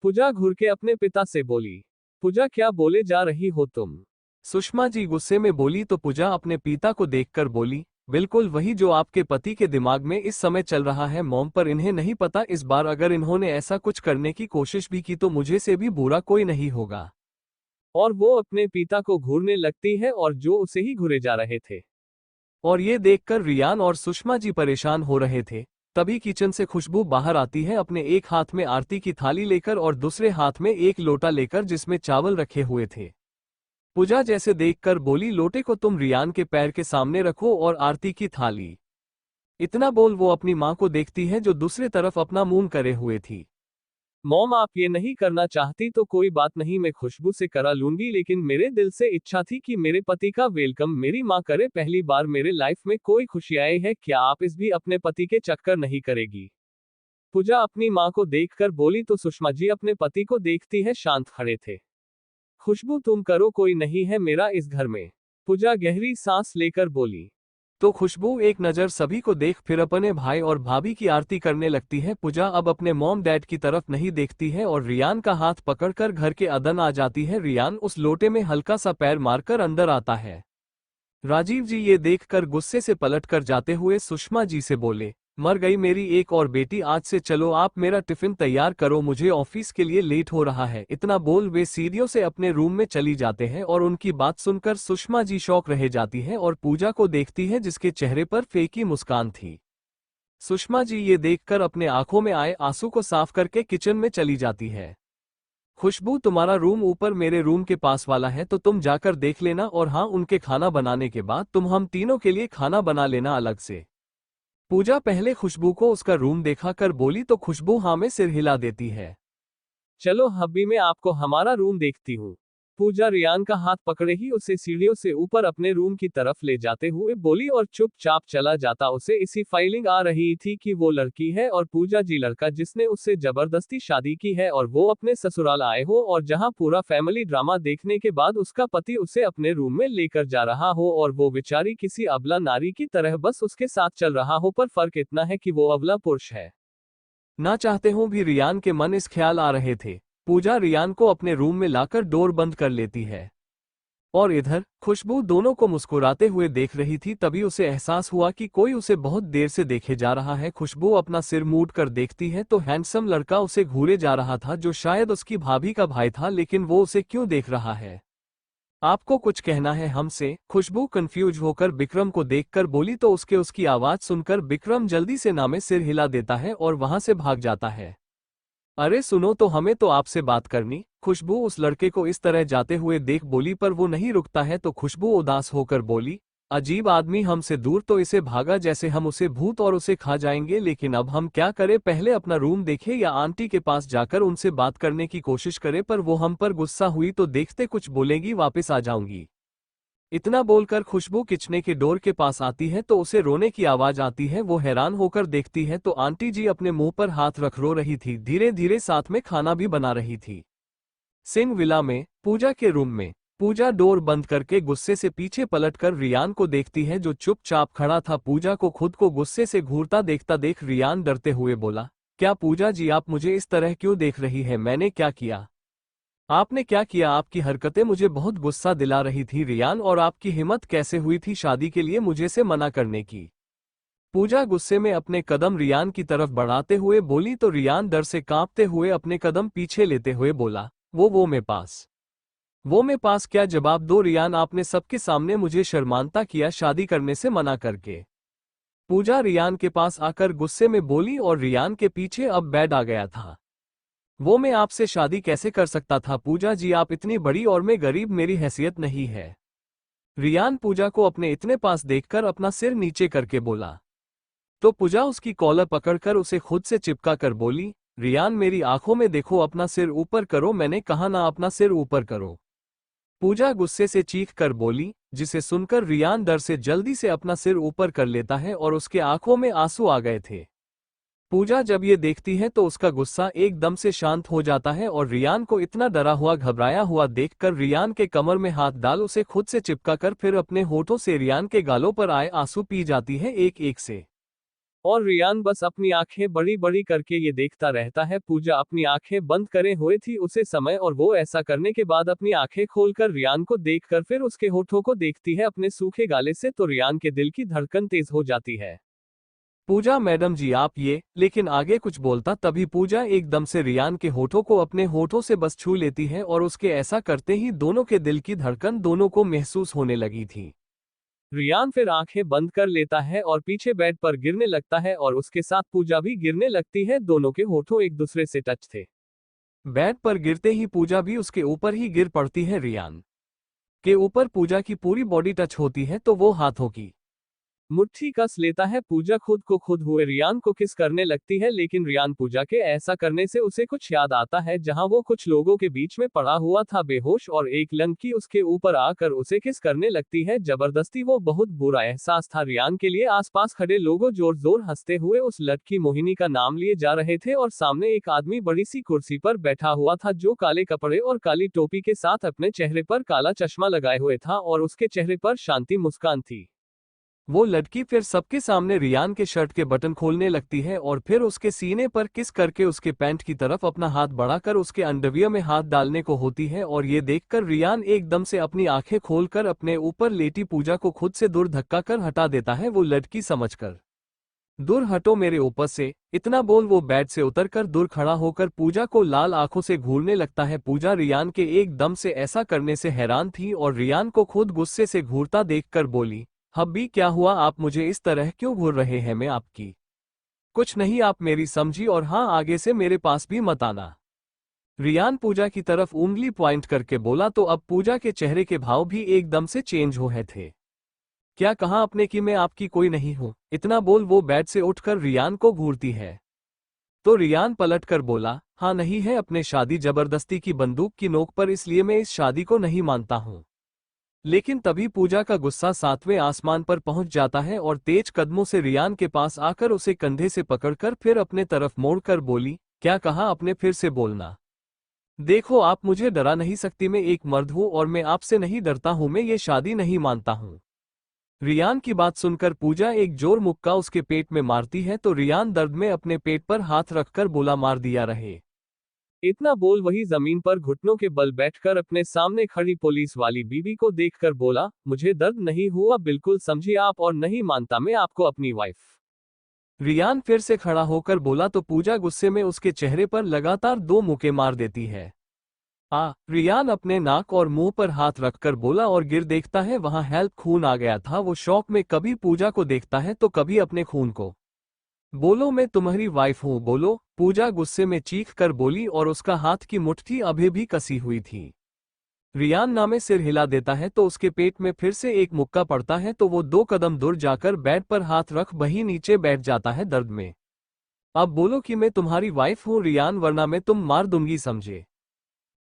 पूजा घूर के अपने पिता से बोली। पूजा, क्या बोले जा रही हो तुम? सुषमा जी गुस्से में बोली तो पूजा अपने पिता को देखकर बोली, बिल्कुल वही जो आपके पति के दिमाग में इस समय चल रहा है मॉम, पर इन्हें नहीं पता इस बार अगर इन्होंने ऐसा कुछ करने की कोशिश भी की तो मुझे से भी बुरा कोई नहीं होगा। और वो अपने पिता को घूरने लगती है और जो उसे ही घूरे जा रहे थे। और ये देखकर रियान और सुषमा जी परेशान हो रहे थे। तभी किचन से खुशबू बाहर आती है अपने एक हाथ में आरती की थाली लेकर और दूसरे हाथ में एक लोटा लेकर जिसमें चावल रखे हुए थे। पूजा जैसे देखकर बोली, लोटे को तुम रियान के पैर के सामने रखो और आरती की थाली। इतना बोल वो अपनी मां को देखती है जो दूसरे तरफ अपना मुंह करे हुए थी। मॉम, आप ये नहीं करना चाहती तो कोई बात नहीं, मैं खुशबू से करा लूंगी, लेकिन मेरे दिल से इच्छा थी कि मेरे पति का वेलकम मेरी माँ करे। पहली बार मेरे लाइफ में कोई खुशी आई है, क्या आप इस भी अपने पति के चक्कर नहीं करेगी? पूजा अपनी माँ को देखकर बोली तो सुषमा जी अपने पति को देखती है, शांत खड़े थे। खुशबू, तुम करो, कोई नहीं है मेरा इस घर में। पूजा गहरी सांस लेकर बोली। तो खुशबू एक नज़र सभी को देख फिर अपने भाई और भाभी की आरती करने लगती है। पूजा अब अपने मॉम डैड की तरफ नहीं देखती है और रियान का हाथ पकड़कर घर के अंदर आ जाती है। रियान उस लोटे में हल्का सा पैर मारकर अंदर आता है। राजीव जी ये देखकर गुस्से से पलटकर जाते हुए सुषमा जी से बोले, मर गई मेरी एक और बेटी, आज से चलो आप मेरा टिफिन तैयार करो, मुझे ऑफिस के लिए लेट हो रहा है। इतना बोल वे सीढ़ियों से अपने रूम में चली जाते हैं और उनकी बात सुनकर सुषमा जी शौक रह जाती है और पूजा को देखती है जिसके चेहरे पर फेकी मुस्कान थी। सुषमा जी ये देखकर अपने आंखों में आए आंसू को साफ करके किचन में चली जाती है। खुशबू, तुम्हारा रूम ऊपर मेरे रूम के पास वाला है तो तुम जाकर देख लेना, और हाँ, उनके खाना बनाने के बाद तुम हम तीनों के लिए खाना बना लेना अलग से। पूजा पहले खुशबू को उसका रूम देखा कर बोली तो खुशबू हाँ में सिर हिला देती है। चलो हब्बी, मैं आपको हमारा रूम देखती हूँ। पूजा रियान का हाथ पकड़े ही उसे सीढ़ियों से ऊपर अपने रूम की तरफ ले जाते हुए बोली और चुपचाप चला जाता। उसे इसी फीलिंग आ रही थी कि वो लड़की है और पूजा जी लड़का जिसने उससे जबरदस्ती शादी की है और वो अपने ससुराल आए हो और जहां पूरा फैमिली ड्रामा देखने के बाद उसका पति उसे अपने रूम में लेकर जा रहा हो और वो बेचारी किसी अबला नारी की तरह बस उसके साथ चल रहा हो। पर फर्क इतना है कि वो अबला पुरुष है। ना चाहते हों भी रियान के मन इस ख्याल आ रहे थे। पूजा रियान को अपने रूम में लाकर डोर बंद कर लेती है और इधर खुशबू दोनों को मुस्कुराते हुए देख रही थी। तभी उसे एहसास हुआ कि कोई उसे बहुत देर से देखे जा रहा है। खुशबू अपना सिर मूड कर देखती है तो हैंडसम लड़का उसे घूरे जा रहा था जो शायद उसकी भाभी का भाई था, लेकिन वो उसे क्यों देख रहा है? आपको कुछ कहना है हमसे? खुशबू कंफ्यूज होकर विक्रम को देखकर बोली तो उसकी आवाज सुनकर विक्रम जल्दी से नामे सिर हिला देता है और वहां से भाग जाता है। अरे सुनो तो, हमें तो आपसे बात करनी। खुशबू उस लड़के को इस तरह जाते हुए देख बोली पर वो नहीं रुकता है तो खुशबू उदास होकर बोली, अजीब आदमी हमसे दूर तो इसे भागा जैसे हम उसे भूत और उसे खा जाएंगे, लेकिन अब हम क्या करें? पहले अपना रूम देखें या आंटी के पास जाकर उनसे बात करने की कोशिश करें? पर वो हम पर गुस्सा हुई तो देखते कुछ बोलेगी, वापस आ जाऊंगी। इतना बोलकर खुशबू किचने के डोर के पास आती है तो उसे रोने की आवाज आती है। वो हैरान होकर देखती है तो आंटी जी अपने मुंह पर हाथ रख रो रही थी, धीरे धीरे साथ में खाना भी बना रही थी। सिंह विला में पूजा के रूम में पूजा डोर बंद करके गुस्से से पीछे पलटकर रियान को देखती है जो चुपचाप खड़ा था। पूजा को खुद को गुस्से से घूरता देखता देख रियान डरते हुए बोला, क्या पूजा जी आप मुझे इस तरह क्यों देख रही है? मैंने क्या किया? आपने क्या किया? आपकी हरकतें मुझे बहुत गुस्सा दिला रही थी रियान, और आपकी हिम्मत कैसे हुई थी शादी के लिए मुझे से मना करने की? पूजा गुस्से में अपने कदम रियान की तरफ बढ़ाते हुए बोली तो रियान डर से कांपते हुए अपने कदम पीछे लेते हुए बोला, वो मेरे पास क्या जवाब दो रियान, आपने सबके सामने मुझे शर्मांता किया शादी करने से मना करके। पूजा रियान के पास आकर गुस्से में बोली और रियान के पीछे अब बेड आ गया था। वो मैं आपसे शादी कैसे कर सकता था पूजा जी, आप इतनी बड़ी और मैं गरीब, मेरी हैसियत नहीं है। रियान पूजा को अपने इतने पास देखकर अपना सिर नीचे करके बोला तो पूजा उसकी कॉलर पकड़कर उसे खुद से चिपका कर बोली, रियान मेरी आंखों में देखो, अपना सिर ऊपर करो, मैंने कहा ना अपना सिर ऊपर करो। पूजा गुस्से से चीख कर बोली, जिसे सुनकर रियान डर से जल्दी से अपना सिर ऊपर कर लेता है और उसके आंखों में आंसू आ गए थे। पूजा जब ये देखती है तो उसका गुस्सा एकदम से शांत हो जाता है और रियान को इतना डरा हुआ घबराया हुआ देखकर रियान के कमर में हाथ डाल उसे खुद से चिपका कर फिर अपने होठों से रियान के गालों पर आए आंसू पी जाती है एक एक से। और रियान बस अपनी आंखें बड़ी बड़ी करके ये देखता रहता है। पूजा अपनी आंखें बंद करे हुए थी उसे समय, और वो ऐसा करने के बाद अपनी आंखें खोलकर रियान को देखकर फिर उसके होठों को देखती है अपने सूखे गाले से, तो रियान के दिल की धड़कन तेज हो जाती है। पूजा मैडम जी आप ये, लेकिन आगे कुछ बोलता तभी पूजा एकदम से रियान के होठों को अपने होठों से बस छू लेती है और उसके ऐसा करते ही दोनों के दिल की धड़कन दोनों को महसूस होने लगी थी। रियान फिर आंखें बंद कर लेता है और पीछे बेड पर गिरने लगता है और उसके साथ पूजा भी गिरने लगती है। दोनों के होठों एक दूसरे से टच थे। बेड पर गिरते ही पूजा भी उसके ऊपर ही गिर पड़ती है। रियान के ऊपर पूजा की पूरी बॉडी टच होती है तो वो हाथों की मुट्ठी कस लेता है। पूजा खुद को खुद हुए रियान को किस करने लगती है, लेकिन रियान पूजा के ऐसा करने से उसे कुछ याद आता है जहां वो कुछ लोगों के बीच में पड़ा हुआ था बेहोश, और एक लड़की उसके ऊपर आकर उसे किस करने लगती है जबरदस्ती। वो बहुत बुरा एहसास था रियान के लिए। आसपास खड़े लोगों जोर जोर हंसते हुए उस लड़की मोहिनी का नाम लिए जा रहे थे और सामने एक आदमी बड़ी सी कुर्सी पर बैठा हुआ था जो काले कपड़े और काली टोपी के साथ अपने चेहरे पर काला चश्मा लगाए हुए था और उसके चेहरे पर शांति मुस्कान थी। वो लड़की फिर सबके सामने रियान के शर्ट के बटन खोलने लगती है और फिर उसके सीने पर किस करके उसके पैंट की तरफ अपना हाथ बढ़ाकर उसके अंडरवियर में हाथ डालने को होती है। और ये देखकर रियान एकदम से अपनी आंखें खोलकर अपने ऊपर लेटी पूजा को खुद से दूर धक्का कर हटा देता है, वो लड़की समझकर। दूर हटो मेरे ऊपर से, इतना बोल वो बेड से उतरकर दूर खड़ा होकर पूजा को लाल आंखों से घूरने लगता है। पूजा रियान के एकदम से ऐसा करने से हैरान थी और रियान को खुद गुस्से से घूरता देखकर बोली, हब्बी क्या हुआ, आप मुझे इस तरह क्यों घूर रहे हैं? मैं आपकी कुछ नहीं, आप मेरी समझी, और हाँ आगे से मेरे पास भी मत आना। रियान पूजा की तरफ उंगली पॉइंट करके बोला तो अब पूजा के चेहरे के भाव भी एकदम से चेंज हो गए थे। क्या कहा आपने कि मैं आपकी कोई नहीं हूं? इतना बोल वो बेड से उठकर रियान को घूरती है तो रियान पलटकर बोला, हाँ नहीं है, अपने शादी जबरदस्ती की बंदूक की नोक पर, इसलिए मैं इस शादी को नहीं मानता हूं। लेकिन तभी पूजा का गुस्सा सातवें आसमान पर पहुंच जाता है और तेज कदमों से रियान के पास आकर उसे कंधे से पकड़कर फिर अपने तरफ मोड़कर बोली, क्या कहा आपने? फिर से बोलना। देखो आप मुझे डरा नहीं सकती, मैं एक मर्द हूं और मैं आपसे नहीं डरता हूं, मैं ये शादी नहीं मानता हूं। रियान की बात सुनकर पूजा एक जोर मुक्का उसके पेट में मारती है तो रियान दर्द में अपने पेट पर हाथ रखकर बोला, मार दिया रहे। इतना बोल वही जमीन पर घुटनों के बल बैठकर अपने सामने खड़ी पुलिस वाली बीबी को देखकर बोला, मुझे दर्द नहीं हुआ बिल्कुल, समझिए आप, और नहीं मानता मैं आपको अपनी वाइफ। रियान फिर से खड़ा होकर बोला तो पूजा गुस्से में उसके चेहरे पर लगातार 2 मुक्के मार देती है। रियान अपने नाक और मुंह पर हाथ रखकर बोला और गिर देखता है वहां हेल्प खून आ गया था। वो शौक में कभी पूजा को देखता है तो कभी अपने खून को। बोलो मैं तुम्हारी वाइफ हूं, बोलो, पूजा गुस्से में चीख कर बोली और उसका हाथ की मुट्ठी अभी भी कसी हुई थी। रियान नामे सिर हिला देता है तो उसके पेट में फिर से एक मुक्का पड़ता है तो वो 2 कदम दूर जाकर बेड पर हाथ रख वहीं नीचे बैठ जाता है दर्द में। अब बोलो कि मैं तुम्हारी वाइफ हूं रियान, वरना मैं तुम मार दूंगी, समझे?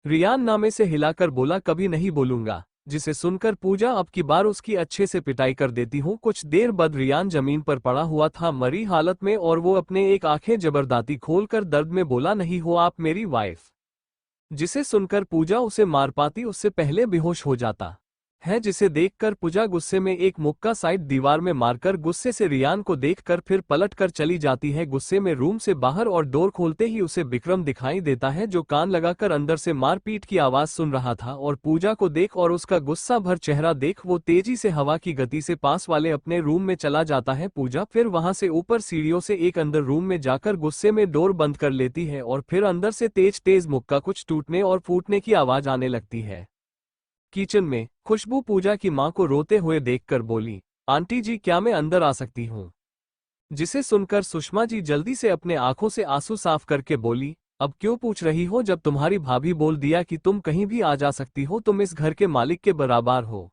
रियान नामे से हिलाकर बोला, कभी नहीं बोलूंगा। जिसे सुनकर पूजा अब की बार उसकी अच्छे से पिटाई कर देती हूँ। कुछ देर बाद रियान जमीन पर पड़ा हुआ था मरी हालत में और वो अपने एक आंखें जबरदस्ती खोलकर दर्द में बोला, नहीं हो आप मेरी वाइफ। जिसे सुनकर पूजा उसे मार पाती उससे पहले बेहोश हो जाता है, जिसे देखकर पूजा गुस्से में एक मुक्का साइड दीवार में मारकर गुस्से से रियान को देखकर फिर पलटकर चली जाती है गुस्से में रूम से बाहर, और डोर खोलते ही उसे विक्रम दिखाई देता है जो कान लगाकर अंदर से मारपीट की आवाज सुन रहा था। और पूजा को देख और उसका गुस्सा भर चेहरा देख वो तेजी से हवा की गति से पास वाले अपने रूम में चला जाता है। पूजा फिर वहां से ऊपर सीढ़ियों से एक अंदर रूम में जाकर गुस्से में डोर बंद कर लेती है और फिर अंदर से तेज तेज मुक्का कुछ टूटने और फूटने की आवाज आने लगती है। किचन में खुशबू पूजा की मां को रोते हुए देखकर बोली, आंटी जी क्या मैं अंदर आ सकती हूँ? जिसे सुनकर सुषमा जी जल्दी से अपने आंखों से आंसू साफ करके बोली, अब क्यों पूछ रही हो? जब तुम्हारी भाभी बोल दिया कि तुम कहीं भी आ जा सकती हो, तुम इस घर के मालिक के बराबर हो।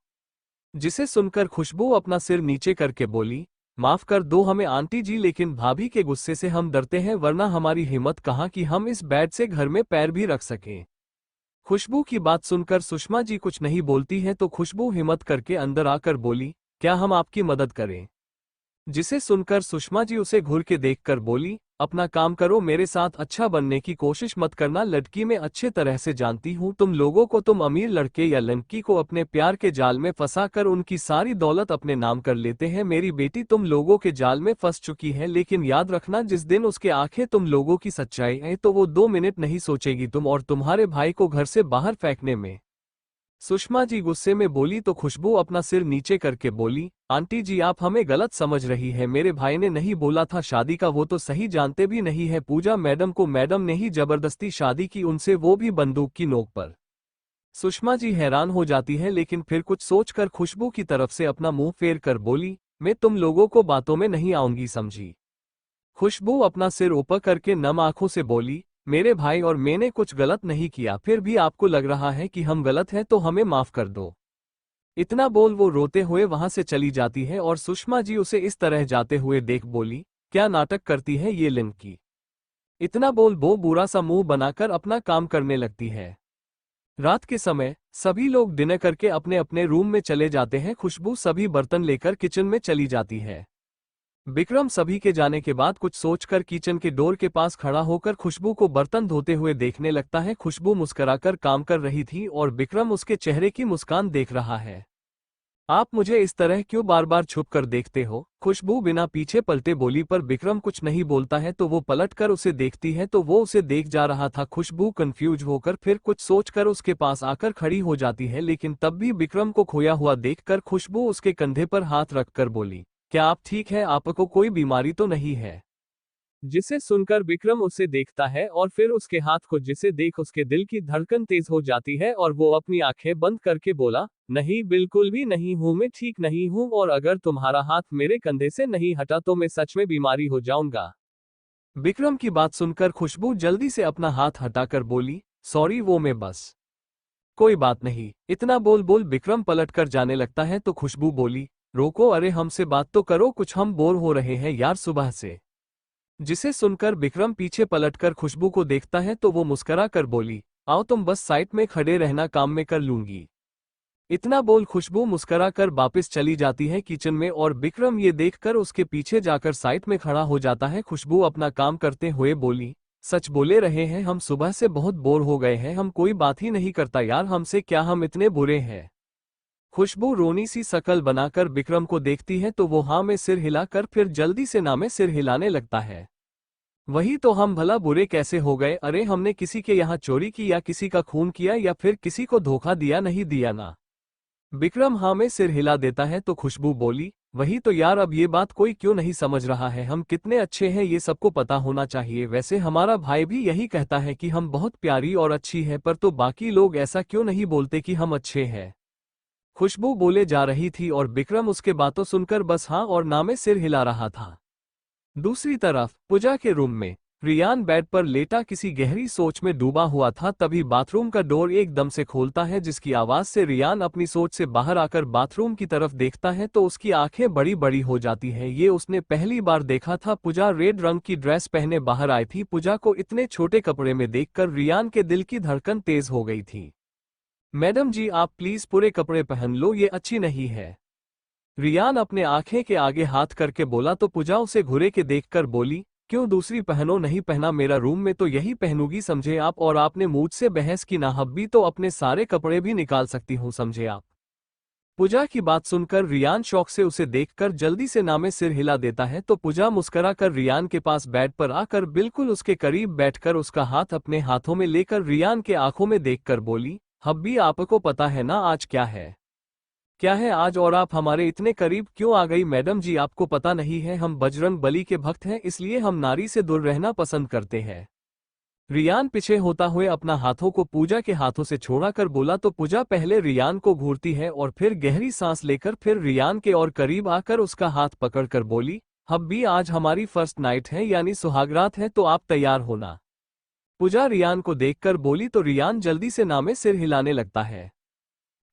जिसे सुनकर खुशबू अपना सिर नीचे करके बोली, माफ कर दो हमें आंटी जी, लेकिन भाभी के गुस्से से हम डरते हैं, वरना हमारी हिम्मत कहाँ कि हम इस बेड से घर में पैर भी रख सकें। खुशबू की बात सुनकर सुषमा जी कुछ नहीं बोलती है तो खुशबू हिम्मत करके अंदर आकर बोली, क्या हम आपकी मदद करें? जिसे सुनकर सुषमा जी उसे घूर के देखकर बोली, अपना काम करो, मेरे साथ अच्छा बनने की कोशिश मत करना। लड़की मैं अच्छे तरह से जानती हूँ तुम लोगों को। तुम अमीर लड़के या लड़की को अपने प्यार के जाल में फंसा कर उनकी सारी दौलत अपने नाम कर लेते हैं। मेरी बेटी तुम लोगों के जाल में फंस चुकी है, लेकिन याद रखना जिस दिन उसके आंखें तुम लोगों की सच्चाई है तो वो 2 मिनट नहीं सोचेगी तुम और तुम्हारे भाई को घर से बाहर फेंकने में। सुषमा जी गुस्से में बोली तो खुशबू अपना सिर नीचे करके बोली, आंटी जी आप हमें गलत समझ रही है। मेरे भाई ने नहीं बोला था शादी का, वो तो सही जानते भी नहीं है पूजा मैडम को। मैडम ने ही जबरदस्ती शादी की उनसे, वो भी बंदूक की नोक पर। सुषमा जी हैरान हो जाती है, लेकिन फिर कुछ सोचकर खुशबू की तरफ से अपना मुंह फेर कर बोली, मैं तुम लोगों को बातों में नहीं आऊंगी समझी। खुशबू अपना सिर ऊपर करके नम आंखों से बोली, मेरे भाई और मैंने कुछ गलत नहीं किया, फिर भी आपको लग रहा है कि हम गलत हैं तो हमें माफ कर दो। इतना बोल वो रोते हुए वहां से चली जाती है और सुषमा जी उसे इस तरह जाते हुए देख बोली, क्या नाटक करती है ये लड़की। इतना बोल वो बुरा सा मुंह बनाकर अपना काम करने लगती है। रात के समय सभी लोग डिनर करके अपने अपने रूम में चले जाते हैं। खुशबू सभी बर्तन लेकर किचन में चली जाती है। विक्रम सभी के जाने के बाद कुछ सोचकर किचन के डोर के पास खड़ा होकर खुशबू को बर्तन धोते हुए देखने लगता है। खुशबू मुस्कुराकर काम कर रही थी और विक्रम उसके चेहरे की मुस्कान देख रहा है। आप मुझे इस तरह क्यों बार बार छुप कर देखते हो? खुशबू बिना पीछे पलटे बोली, पर विक्रम कुछ नहीं बोलता है तो वो पलट कर उसे देखती है तो वो उसे देख जा रहा था। खुशबू कंफ्यूज होकर फिर कुछ सोचकर उसके पास आकर खड़ी हो जाती है, लेकिन तब भी विक्रम को खोया हुआ देखकर खुशबू उसके कंधे पर हाथ रखकर बोली, क्या आप ठीक है? आपको कोई बीमारी तो नहीं है? जिसे सुनकर विक्रम उसे देखता है और फिर उसके हाथ को जिसे देख उसके दिल की धड़कन तेज हो जाती है और वो अपनी आंखें बंद करके बोला, नहीं बिल्कुल भी नहीं हूं, मैं ठीक नहीं हूं और अगर तुम्हारा हाथ मेरे कंधे से नहीं हटा तो मैं सच में बीमारी हो जाऊंगा। विक्रम की बात सुनकर खुशबू जल्दी से अपना हाथ हटाकर बोली, सॉरी वो मैं बस। कोई बात नहीं। इतना बोल बोल विक्रम पलटकर जाने लगता है तो खुशबू बोली, रोको, अरे हमसे बात तो करो कुछ, हम बोर हो रहे हैं यार सुबह से। जिसे सुनकर विक्रम पीछे पलटकर खुशबू को देखता है तो वो मुस्कुरा कर बोली, आओ तुम बस साइड में खड़े रहना, काम में कर लूंगी। इतना बोल खुशबू मुस्कुरा कर वापस चली जाती है किचन में और विक्रम ये देखकर उसके पीछे जाकर साइड में खड़ा हो जाता है। खुशबू अपना काम करते हुए बोली, सच बोले रहे हैं, हम सुबह से बहुत बोर हो गए हैं, हम कोई बात ही नहीं करता यार, हमसे क्या, हम इतने बुरे हैं? खुशबू रोनी सी शकल बनाकर विक्रम को देखती है तो वो हाँ में सिर हिलाकर फिर जल्दी से ना में सिर हिलाने लगता है। वही तो, हम भला बुरे कैसे हो गए? अरे हमने किसी के यहाँ चोरी की या किसी का खून किया या फिर किसी को धोखा दिया नहीं दिया ना? विक्रम हाँ में सिर हिला देता है तो खुशबू बोली, वही तो यार, अब ये बात कोई क्यों नहीं समझ रहा है? हम कितने अच्छे हैं ये सबको पता होना चाहिए। वैसे हमारा भाई भी यही कहता है कि हम बहुत प्यारी और अच्छी है, पर तो बाकी लोग ऐसा क्यों नहीं बोलते कि हम अच्छे हैं? खुशबू बोले जा रही थी और विक्रम उसके बातों सुनकर बस हाँ और ना में सिर हिला रहा था। दूसरी तरफ पूजा के रूम में रियान बेड पर लेटा किसी गहरी सोच में डूबा हुआ था। तभी बाथरूम का डोर एकदम से खोलता है, जिसकी आवाज से रियान अपनी सोच से बाहर आकर बाथरूम की तरफ देखता है तो उसकी आंखें बड़ी बड़ी हो जाती हैं। ये उसने पहली बार देखा था। पूजा रेड रंग की ड्रेस पहने बाहर आई थी। पूजा को इतने छोटे कपड़े में देखकर रियान के दिल की धड़कन तेज हो गई थी। मैडम जी आप प्लीज पूरे कपड़े पहन लो, ये अच्छी नहीं है। रियान अपने आंखें के आगे हाथ करके बोला तो पूजा उसे घुरे के देखकर बोली, क्यों दूसरी पहनो? नहीं पहना? मेरा रूम में तो यही पहनूंगी समझे आप, और आपने मुझसे बहस की ना, हब्बी तो अपने सारे कपड़े भी निकाल सकती हूँ समझे आप। पूजा की बात सुनकर रियान शौक से उसे देखकर जल्दी से ना में सिर हिला देता है तो पूजा मुस्कुरा कर रियान के पास बेड पर आकर बिल्कुल उसके करीब बैठकर उसका हाथ अपने हाथों में लेकर रियान के आंखों में देखकर बोली, हब्बी आपको पता है ना आज क्या है? क्या है आज, और आप हमारे इतने करीब क्यों आ गई? मैडम जी आपको पता नहीं है, हम बजरंग बली के भक्त हैं, इसलिए हम नारी से दूर रहना पसंद करते हैं। रियान पीछे होता हुए अपना हाथों को पूजा के हाथों से छोड़ा कर बोला तो पूजा पहले रियान को घूरती है और फिर गहरी सांस लेकर फिर रियान के और करीब आकर उसका हाथ पकड़कर बोली, हब्बी आज हमारी फर्स्ट नाइट है यानी सुहागरात है, तो आप तैयार होना। पूजा रियान को देखकर बोली तो रियान जल्दी से ना में सिर हिलाने लगता है।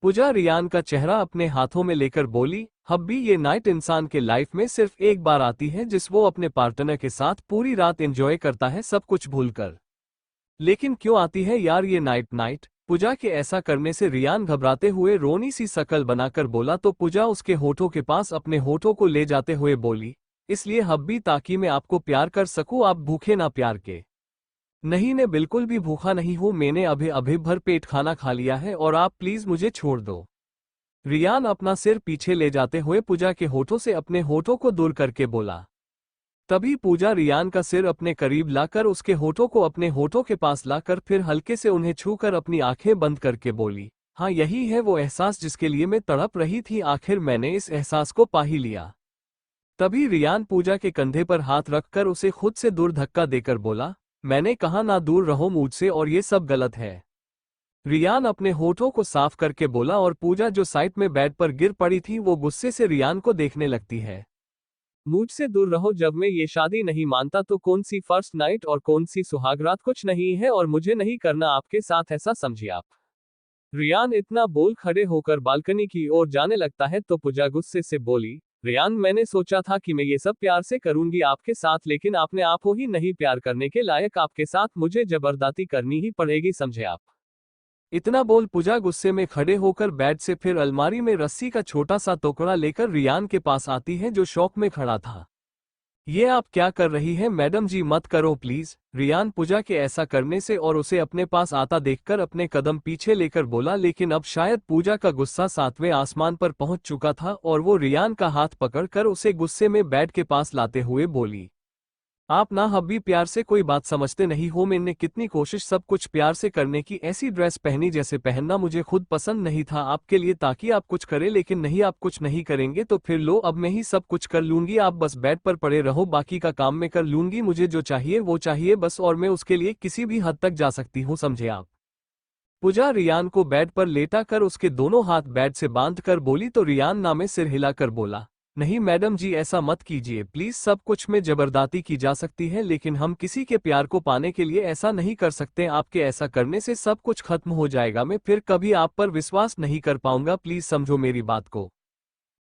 पूजा रियान का चेहरा अपने हाथों में लेकर बोली, हब्बी ये नाइट इंसान के लाइफ में सिर्फ एक बार आती है जिस वो अपने पार्टनर के साथ पूरी रात एंजॉय करता है सब कुछ भूलकर। लेकिन क्यों आती है यार ये नाइट? पूजा के ऐसा करने से रियान घबराते हुए रोनी सी शकल बनाकर बोला तो पूजा उसके होठों के पास अपने होठों को ले जाते हुए बोली, इसलिए हब्बी ताकि मैं आपको प्यार कर सकूं, आप भूखे ना प्यार के। नहीं, ने बिल्कुल भी भूखा नहीं हूं, मैंने अभी अभी भर पेट खाना खा लिया है और आप प्लीज मुझे छोड़ दो। रियान अपना सिर पीछे ले जाते हुए पूजा के होठों से अपने होठों को दूर करके बोला। तभी पूजा रियान का सिर अपने करीब लाकर उसके होठों को अपने होठों के पास लाकर फिर हल्के से उन्हें छूकर अपनी आंखें बंद करके बोली, हाँ यही है वो एहसास जिसके लिए मैं तड़प रही थी, आखिर मैंने इस एहसास को पा ही लिया। तभी रियान पूजा के कंधे पर हाथ रखकर उसे खुद से दूर धक्का देकर बोला, मैंने कहा ना दूर रहो मुझसे और ये सब गलत है। रियान अपने होठों को साफ करके बोला और पूजा जो साइड में बेड पर गिर पड़ी थी वो गुस्से से रियान को देखने लगती है। मुझसे दूर रहो, जब मैं ये शादी नहीं मानता तो कौन सी फर्स्ट नाइट और कौन सी सुहागरात, कुछ नहीं है और मुझे नहीं करना आपके साथ ऐसा, समझिए आप। रियान इतना बोल खड़े होकर बालकनी की ओर जाने लगता है तो पूजा गुस्से से बोली, रियान मैंने सोचा था कि मैं ये सब प्यार से करूंगी आपके साथ, लेकिन आपने आप हो ही नहीं प्यार करने के लायक, आपके साथ मुझे जबरदस्ती करनी ही पड़ेगी, समझे आप। इतना बोल पूजा गुस्से में खड़े होकर बेड से फिर अलमारी में रस्सी का छोटा सा टुकड़ा लेकर रियान के पास आती है जो शौक में खड़ा था। ये आप क्या कर रही हैं मैडम जी, मत करो प्लीज। रियान पूजा के ऐसा करने से और उसे अपने पास आता देखकर अपने कदम पीछे लेकर बोला, लेकिन अब शायद पूजा का गुस्सा 7वें आसमान पर पहुंच चुका था और वो रियान का हाथ पकड़कर उसे गुस्से में बेड के पास लाते हुए बोली, आप ना हब्बी प्यार से कोई बात समझते नहीं हो, मैंने कितनी कोशिश सब कुछ प्यार से करने की, ऐसी ड्रेस पहनी जैसे पहनना मुझे खुद पसंद नहीं था आपके लिए ताकि आप कुछ करें, लेकिन नहीं, आप कुछ नहीं करेंगे तो फिर लो अब मैं ही सब कुछ कर लूंगी, आप बस बेड पर पड़े रहो, बाकी का काम मैं कर लूंगी, मुझे जो चाहिए वो चाहिए बस, और मैं उसके लिए किसी भी हद तक जा सकती हूँ, समझे आप। पूजा रियान को बेड पर लेटा कर उसके दोनों हाथ बेड से बांध कर बोली तो रियान ना में सिर हिलाकर बोला, नहीं मैडम जी ऐसा मत कीजिए प्लीज, सब कुछ में जबरदस्ती की जा सकती है लेकिन हम किसी के प्यार को पाने के लिए ऐसा नहीं कर सकते, आपके ऐसा करने से सब कुछ खत्म हो जाएगा, मैं फिर कभी आप पर विश्वास नहीं कर पाऊंगा, प्लीज समझो मेरी बात को।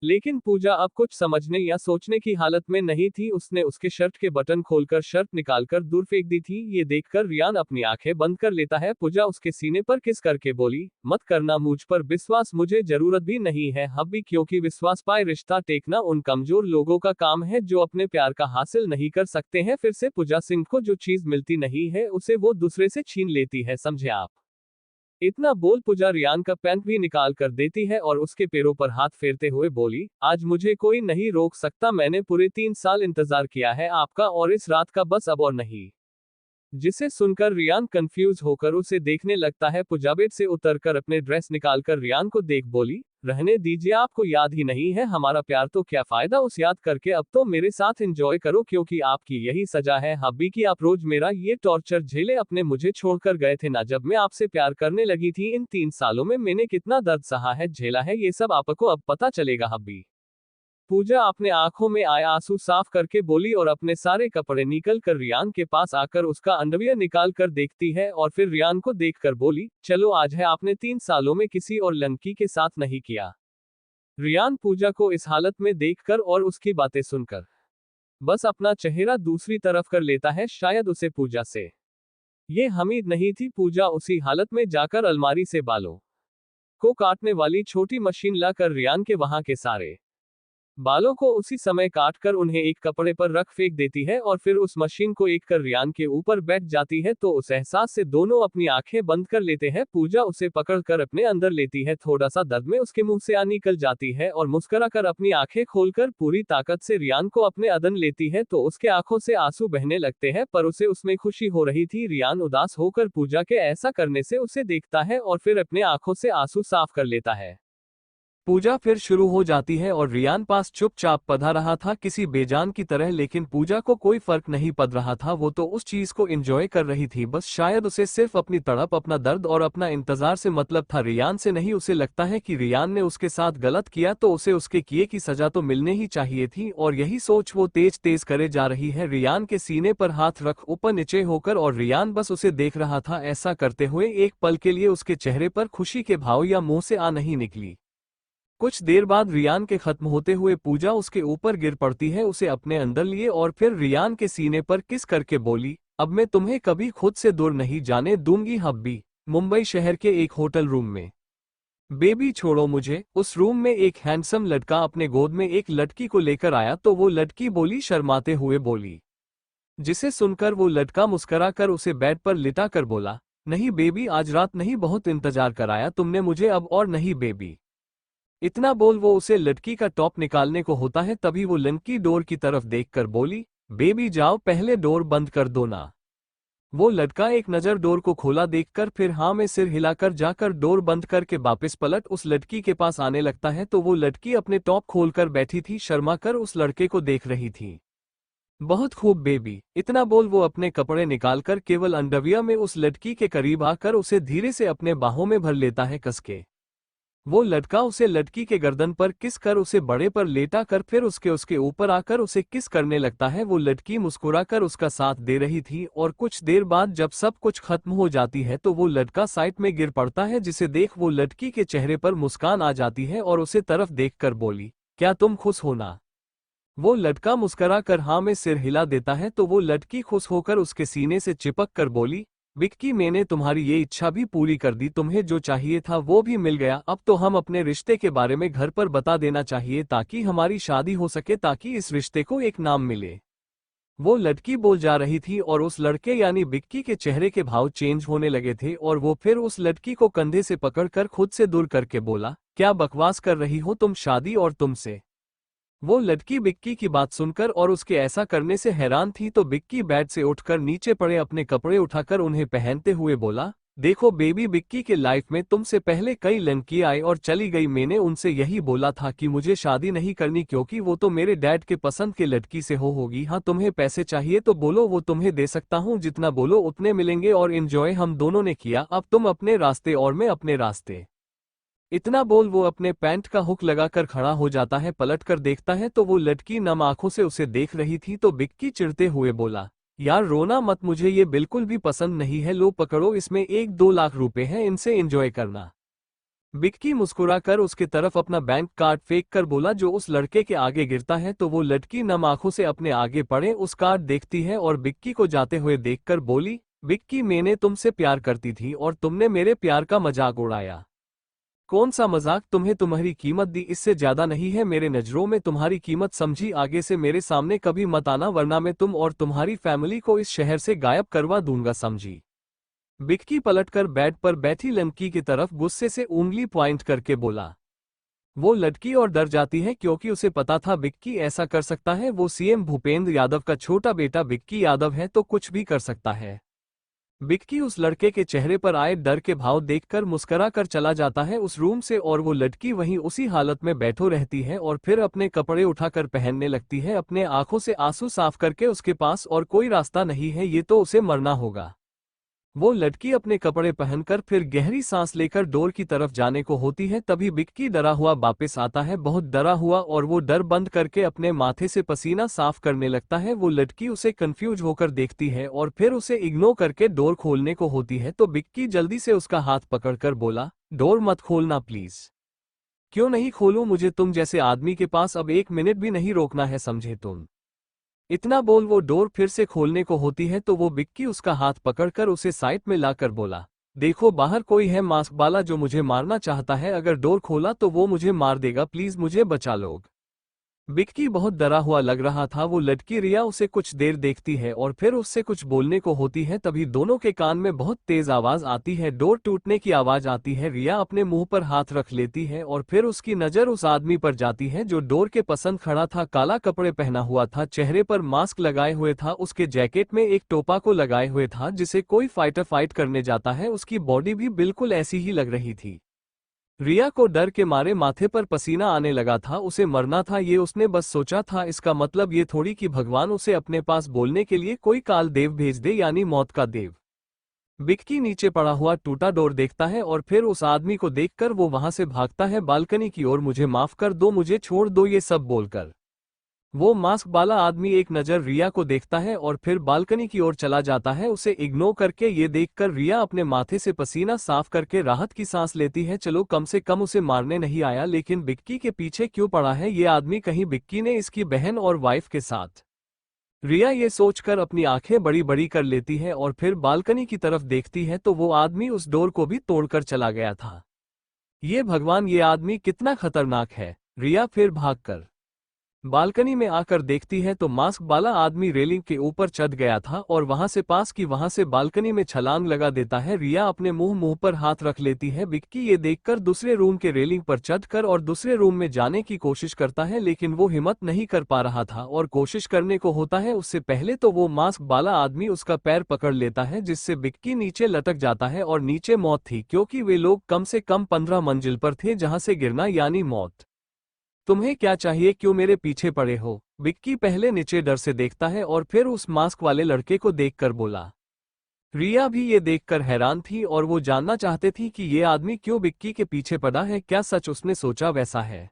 लेकिन पूजा अब कुछ समझने या सोचने की हालत में नहीं थी, उसने उसके शर्ट के बटन खोलकर शर्ट निकालकर दूर फेंक दी थी। ये देखकर रियान अपनी आंखें बंद कर लेता है। पूजा उसके सीने पर किस करके बोली, मत करना मुझ पर विश्वास, मुझे जरूरत भी नहीं है हब्बी, क्योंकि विश्वास पाए रिश्ता टेकना उन कमजोर लोगों का काम है जो अपने प्यार का हासिल नहीं कर सकते हैं। फिर से पूजा सिंह को जो चीज मिलती नहीं है उसे वो दूसरे से छीन लेती है, समझे आप। इतना बोल पूजा रियान का पैंट भी निकाल कर देती है और उसके पैरों पर हाथ फेरते हुए बोली, आज मुझे कोई नहीं रोक सकता, मैंने पूरे 3 साल इंतजार किया है आपका और इस रात का बस अब और नहीं। जिसे सुनकर रियान कंफ्यूज होकर उसे देखने लगता है। पूजा बेड से उतरकर अपने ड्रेस निकालकर रियान को देख बोली, रहने दीजिए, आपको याद ही नहीं है हमारा प्यार, तो क्या फायदा उस याद करके, अब तो मेरे साथ एंजॉय करो क्योंकि आपकी यही सजा है हब्बी की, आप रोज मेरा ये टॉर्चर झेले, अपने मुझे छोड़कर गए थे ना जब मैं आपसे प्यार करने लगी थी, इन 3 सालों में मैंने कितना दर्द सहा है, झेला है, ये सब आपको अब पता चलेगा हब्बी। पूजा अपने आंखों में आए आंसू साफ करके बोली और अपने सारे कपड़े निकल कर रियान के पास आकर उसका अंडरवियर निकाल कर देखती है और फिर रियान को देखकर बोली, चलो आज है, आपने 3 सालों में किसी और लड़की के साथ नहीं किया। रियान पूजा को इस हालत में देखकर और उसकी बातें सुनकर बस अपना चेहरा दूसरी तरफ कर लेता है। शायद उसे पूजा से ये उम्मीद नहीं थी। पूजा उसी हालत में जाकर अलमारी से बालों को काटने वाली छोटी मशीन लाकर रियान के वहां के सारे बालों को उसी समय काटकर उन्हें एक कपड़े पर रख फेंक देती है और फिर उस मशीन को एक कर रियान के ऊपर बैठ जाती है तो उस एहसास से दोनों अपनी आंखें बंद कर लेते हैं। पूजा उसे पकड़कर अपने अंदर लेती है, थोड़ा सा दर्द में उसके मुंह से आ निकल जाती है और मुस्कुराकर अपनी आंखें खोलकर पूरी ताकत से रियान को अपने अदन लेती है तो उसके आंखों से आंसू बहने लगते हैं, पर उसे उसमें खुशी हो रही थी। रियान उदास होकर पूजा के ऐसा करने से उसे देखता है और फिर अपने आंखों से आंसू साफ कर लेता है। पूजा फिर शुरू हो जाती है और रियान पास चुपचाप पधा रहा था किसी बेजान की तरह, लेकिन पूजा को कोई फर्क नहीं पड़ रहा था, वो तो उस चीज को एंजॉय कर रही थी बस। शायद उसे सिर्फ अपनी तड़प, अपना दर्द और अपना इंतजार से मतलब था, रियान से नहीं। उसे लगता है कि रियान ने उसके साथ गलत किया तो उसे उसके किए की सजा तो मिलने ही चाहिए थी और यही सोच वो तेज तेज करे जा रही है, रियान के सीने पर हाथ रख ऊपर नीचे होकर, और रियान बस उसे देख रहा था। ऐसा करते हुए एक पल के लिए उसके चेहरे पर खुशी के भाव या मुंह से आ नहीं निकली। कुछ देर बाद रियान के खत्म होते हुए पूजा उसके ऊपर गिर पड़ती है, उसे अपने अंदर लिए और फिर रियान के सीने पर किस करके बोली, अब मैं तुम्हें कभी खुद से दूर नहीं जाने दूंगी हब्बी। मुंबई शहर के एक होटल रूम में बेबी छोड़ो मुझे। उस रूम में एक हैंडसम लड़का अपने गोद में एक लड़की को लेकर आया तो वो लड़की बोली, शर्माते हुए बोली, जिसे सुनकर वो लड़का मुस्कुरा कर उसे बेड पर लिटा कर बोला, नहीं बेबी आज रात नहीं, बहुत इंतजार कराया तुमने मुझे, अब और नहीं बेबी। इतना बोल वो उसे लड़की का टॉप निकालने को होता है तभी वो लड़की डोर की तरफ देखकर बोली, बेबी जाओ पहले डोर बंद कर दो ना। वो लड़का एक नज़र डोर को खोला देखकर फिर हाँ में सिर हिलाकर जाकर डोर बंद करके वापस पलट उस लड़की के पास आने लगता है तो वो लड़की अपने टॉप खोलकर बैठी थी, शर्मा कर उस लड़के को देख रही थी। बहुत खूब बेबी। इतना बोल वो अपने कपड़े निकालकर केवल अंडरवियर में उस लड़की के करीब आकर उसे धीरे से अपने बाहों में भर लेता है कसके। वो लड़का उसे लड़की के गर्दन पर किस कर उसे बड़े पर लेटा कर फिर उसके उसके ऊपर आकर उसे किस करने लगता है। वो लड़की मुस्कुराकर उसका साथ दे रही थी और कुछ देर बाद जब सब कुछ खत्म हो जाती है तो वो लड़का साइड में गिर पड़ता है, जिसे देख वो लड़की के चेहरे पर मुस्कान आ जाती है और उसे तरफ देखकर बोली, क्या तुम खुश हो ना। वो लड़का मुस्कुरा कर हाँ में सिर हिला देता है तो वो लड़की खुश होकर उसके सीने से चिपक कर बोली, विक्की मैंने तुम्हारी ये इच्छा भी पूरी कर दी, तुम्हें जो चाहिए था वो भी मिल गया, अब तो हम अपने रिश्ते के बारे में घर पर बता देना चाहिए ताकि हमारी शादी हो सके, ताकि इस रिश्ते को एक नाम मिले। वो लड़की बोल जा रही थी और उस लड़के यानी विक्की के चेहरे के भाव चेंज होने लगे थे और वो फिर उस लड़की को कंधे से पकड़कर खुद से दूर करके बोला, क्या बकवास कर रही हो तुम, शादी और तुमसे। वो लड़की बिक्की की बात सुनकर और उसके ऐसा करने से हैरान थी तो बिक्की बेड से उठकर नीचे पड़े अपने कपड़े उठाकर उन्हें पहनते हुए बोला, देखो बेबी बिक्की के लाइफ में तुमसे पहले कई लड़की आई और चली गई, मैंने उनसे यही बोला था कि मुझे शादी नहीं करनी क्योंकि वो तो मेरे डैड के पसंद के लड़की से होगी। हाँ तुम्हें पैसे चाहिए तो बोलो, वो तुम्हें दे सकता हूँ, जितना बोलो उतने मिलेंगे और एंजॉय हम दोनों ने किया, अब तुम अपने रास्ते और मैं अपने रास्ते। इतना बोल वो अपने पैंट का हुक लगाकर खड़ा हो जाता है, पलट कर देखता है तो वो लड़की नम आंखों से उसे देख रही थी तो बिक्की चिढ़ते हुए बोला, यार रोना मत, मुझे ये बिल्कुल भी पसंद नहीं है, लो पकड़ो, इसमें 1-2 लाख रुपए हैं, इनसे एंजॉय करना। बिक्की मुस्कुराकर उसके तरफ अपना बैंक कार्ड फेंक कर बोला, जो उस लड़के के आगे गिरता है तो वो लड़की नम आंखों से अपने आगे पड़े उस कार्ड देखती है और बिक्की को जाते हुए देखकर बोली, बिक्की मैंने तुमसे प्यार करती थी और तुमने मेरे प्यार का मजाक उड़ाया। कौन सा मजाक, तुम्हें तुम्हारी कीमत दी, इससे ज्यादा नहीं है मेरे नजरों में तुम्हारी कीमत, समझी, आगे से मेरे सामने कभी मत आना वरना मैं तुम और तुम्हारी फैमिली को इस शहर से गायब करवा दूंगा, समझी। बिक्की पलटकर बेड पर बैठी लड़की की तरफ गुस्से से उंगली पॉइंट करके बोला। वो लड़की और डर जाती है क्योंकि उसे पता था बिक्की ऐसा कर सकता है, वो सीएम भूपेंद्र यादव का छोटा बेटा बिक्की यादव है तो कुछ भी कर सकता है। बिक्की उस लड़के के चेहरे पर आए डर के भाव देखकर मुस्कुरा कर चला जाता है उस रूम से और वो लड़की वहीं उसी हालत में बैठो रहती है और फिर अपने कपड़े उठाकर पहनने लगती है, अपने आंखों से आंसू साफ करके, उसके पास और कोई रास्ता नहीं है, ये तो उसे मरना होगा। वो लड़की अपने कपड़े पहनकर फिर गहरी सांस लेकर डोर की तरफ जाने को होती है तभी बिक्की डरा हुआ वापस आता है, बहुत डरा हुआ, और वो डर बंद करके अपने माथे से पसीना साफ करने लगता है। वो लड़की उसे कंफ्यूज होकर देखती है और फिर उसे इग्नोर करके डोर खोलने को होती है तो बिक्की जल्दी से उसका हाथ पकड़कर बोला, डोर मत खोलना प्लीज। क्यों नहीं खोलूं, मुझे तुम जैसे आदमी के पास अब 1 मिनट भी नहीं रोकना है, समझे तुम। इतना बोल वो डोर फिर से खोलने को होती है तो वो बिक्की उसका हाथ पकड़कर उसे साइड में लाकर बोला, देखो बाहर कोई है मास्क वाला जो मुझे मारना चाहता है, अगर डोर खोला तो वो मुझे मार देगा, प्लीज मुझे बचा लोग। बिक्की बहुत डरा हुआ लग रहा था। वो लड़की रिया उसे कुछ देर देखती है और फिर उससे कुछ बोलने को होती है तभी दोनों के कान में बहुत तेज आवाज आती है, डोर टूटने की आवाज आती है। रिया अपने मुंह पर हाथ रख लेती है और फिर उसकी नजर उस आदमी पर जाती है जो डोर के पसंद खड़ा था, काला कपड़े पहना हुआ था, चेहरे पर मास्क लगाए हुए था, उसके जैकेट में एक टोपा को लगाए हुए था जिसे कोई फाइटर फाइट करने जाता है, उसकी बॉडी भी बिल्कुल ऐसी ही लग रही थी। रिया को डर के मारे माथे पर पसीना आने लगा था, उसे मरना था, ये उसने बस सोचा था, इसका मतलब ये थोड़ी कि भगवान उसे अपने पास बोलने के लिए कोई काल देव भेज दे, यानी मौत का देव। बिक्की नीचे पड़ा हुआ टूटा डोर देखता है और फिर उस आदमी को देखकर वो वहां से भागता है बालकनी की ओर, मुझे माफ कर दो, मुझे छोड़ दो, ये सब बोलकर। वो मास्क वाला आदमी एक नज़र रिया को देखता है और फिर बालकनी की ओर चला जाता है, उसे इग्नोर करके। ये देखकर रिया अपने माथे से पसीना साफ करके राहत की सांस लेती है, चलो कम से कम उसे मारने नहीं आया, लेकिन बिक्की के पीछे क्यों पड़ा है ये आदमी, कहीं बिक्की ने इसकी बहन और वाइफ के साथ। रिया ये सोचकर अपनी आंखें बड़ी बड़ी कर लेती है और फिर बालकनी की तरफ देखती है तो वो आदमी उस डोर को भी तोड़कर चला गया था। ये भगवान, ये आदमी कितना खतरनाक है। रिया फिर भागकर बालकनी में आकर देखती है तो मास्क वाला आदमी रेलिंग के ऊपर चढ़ गया था और वहां से बालकनी में छलांग लगा देता है। रिया अपने मुंह पर हाथ रख लेती है। विक्की ये देखकर दूसरे रूम के रेलिंग पर चढ़कर और दूसरे रूम में जाने की कोशिश करता है, लेकिन वो हिम्मत नहीं कर पा रहा था और कोशिश करने को होता है उससे पहले तो वो मास्क वाला आदमी उसका पैर पकड़ लेता है, जिससे विक्की नीचे लटक जाता है। और नीचे मौत थी, क्योंकि वे लोग कम से कम 15 मंजिल पर थे जहां से गिरना यानी मौत। तुम्हें क्या चाहिए, क्यों मेरे पीछे पड़े हो? विक्की पहले नीचे डर से देखता है और फिर उस मास्क वाले लड़के को देखकर बोला। रिया भी ये देखकर हैरान थी और वो जानना चाहते थी कि ये आदमी क्यों विक्की के पीछे पड़ा है। क्या सच उसने सोचा वैसा है?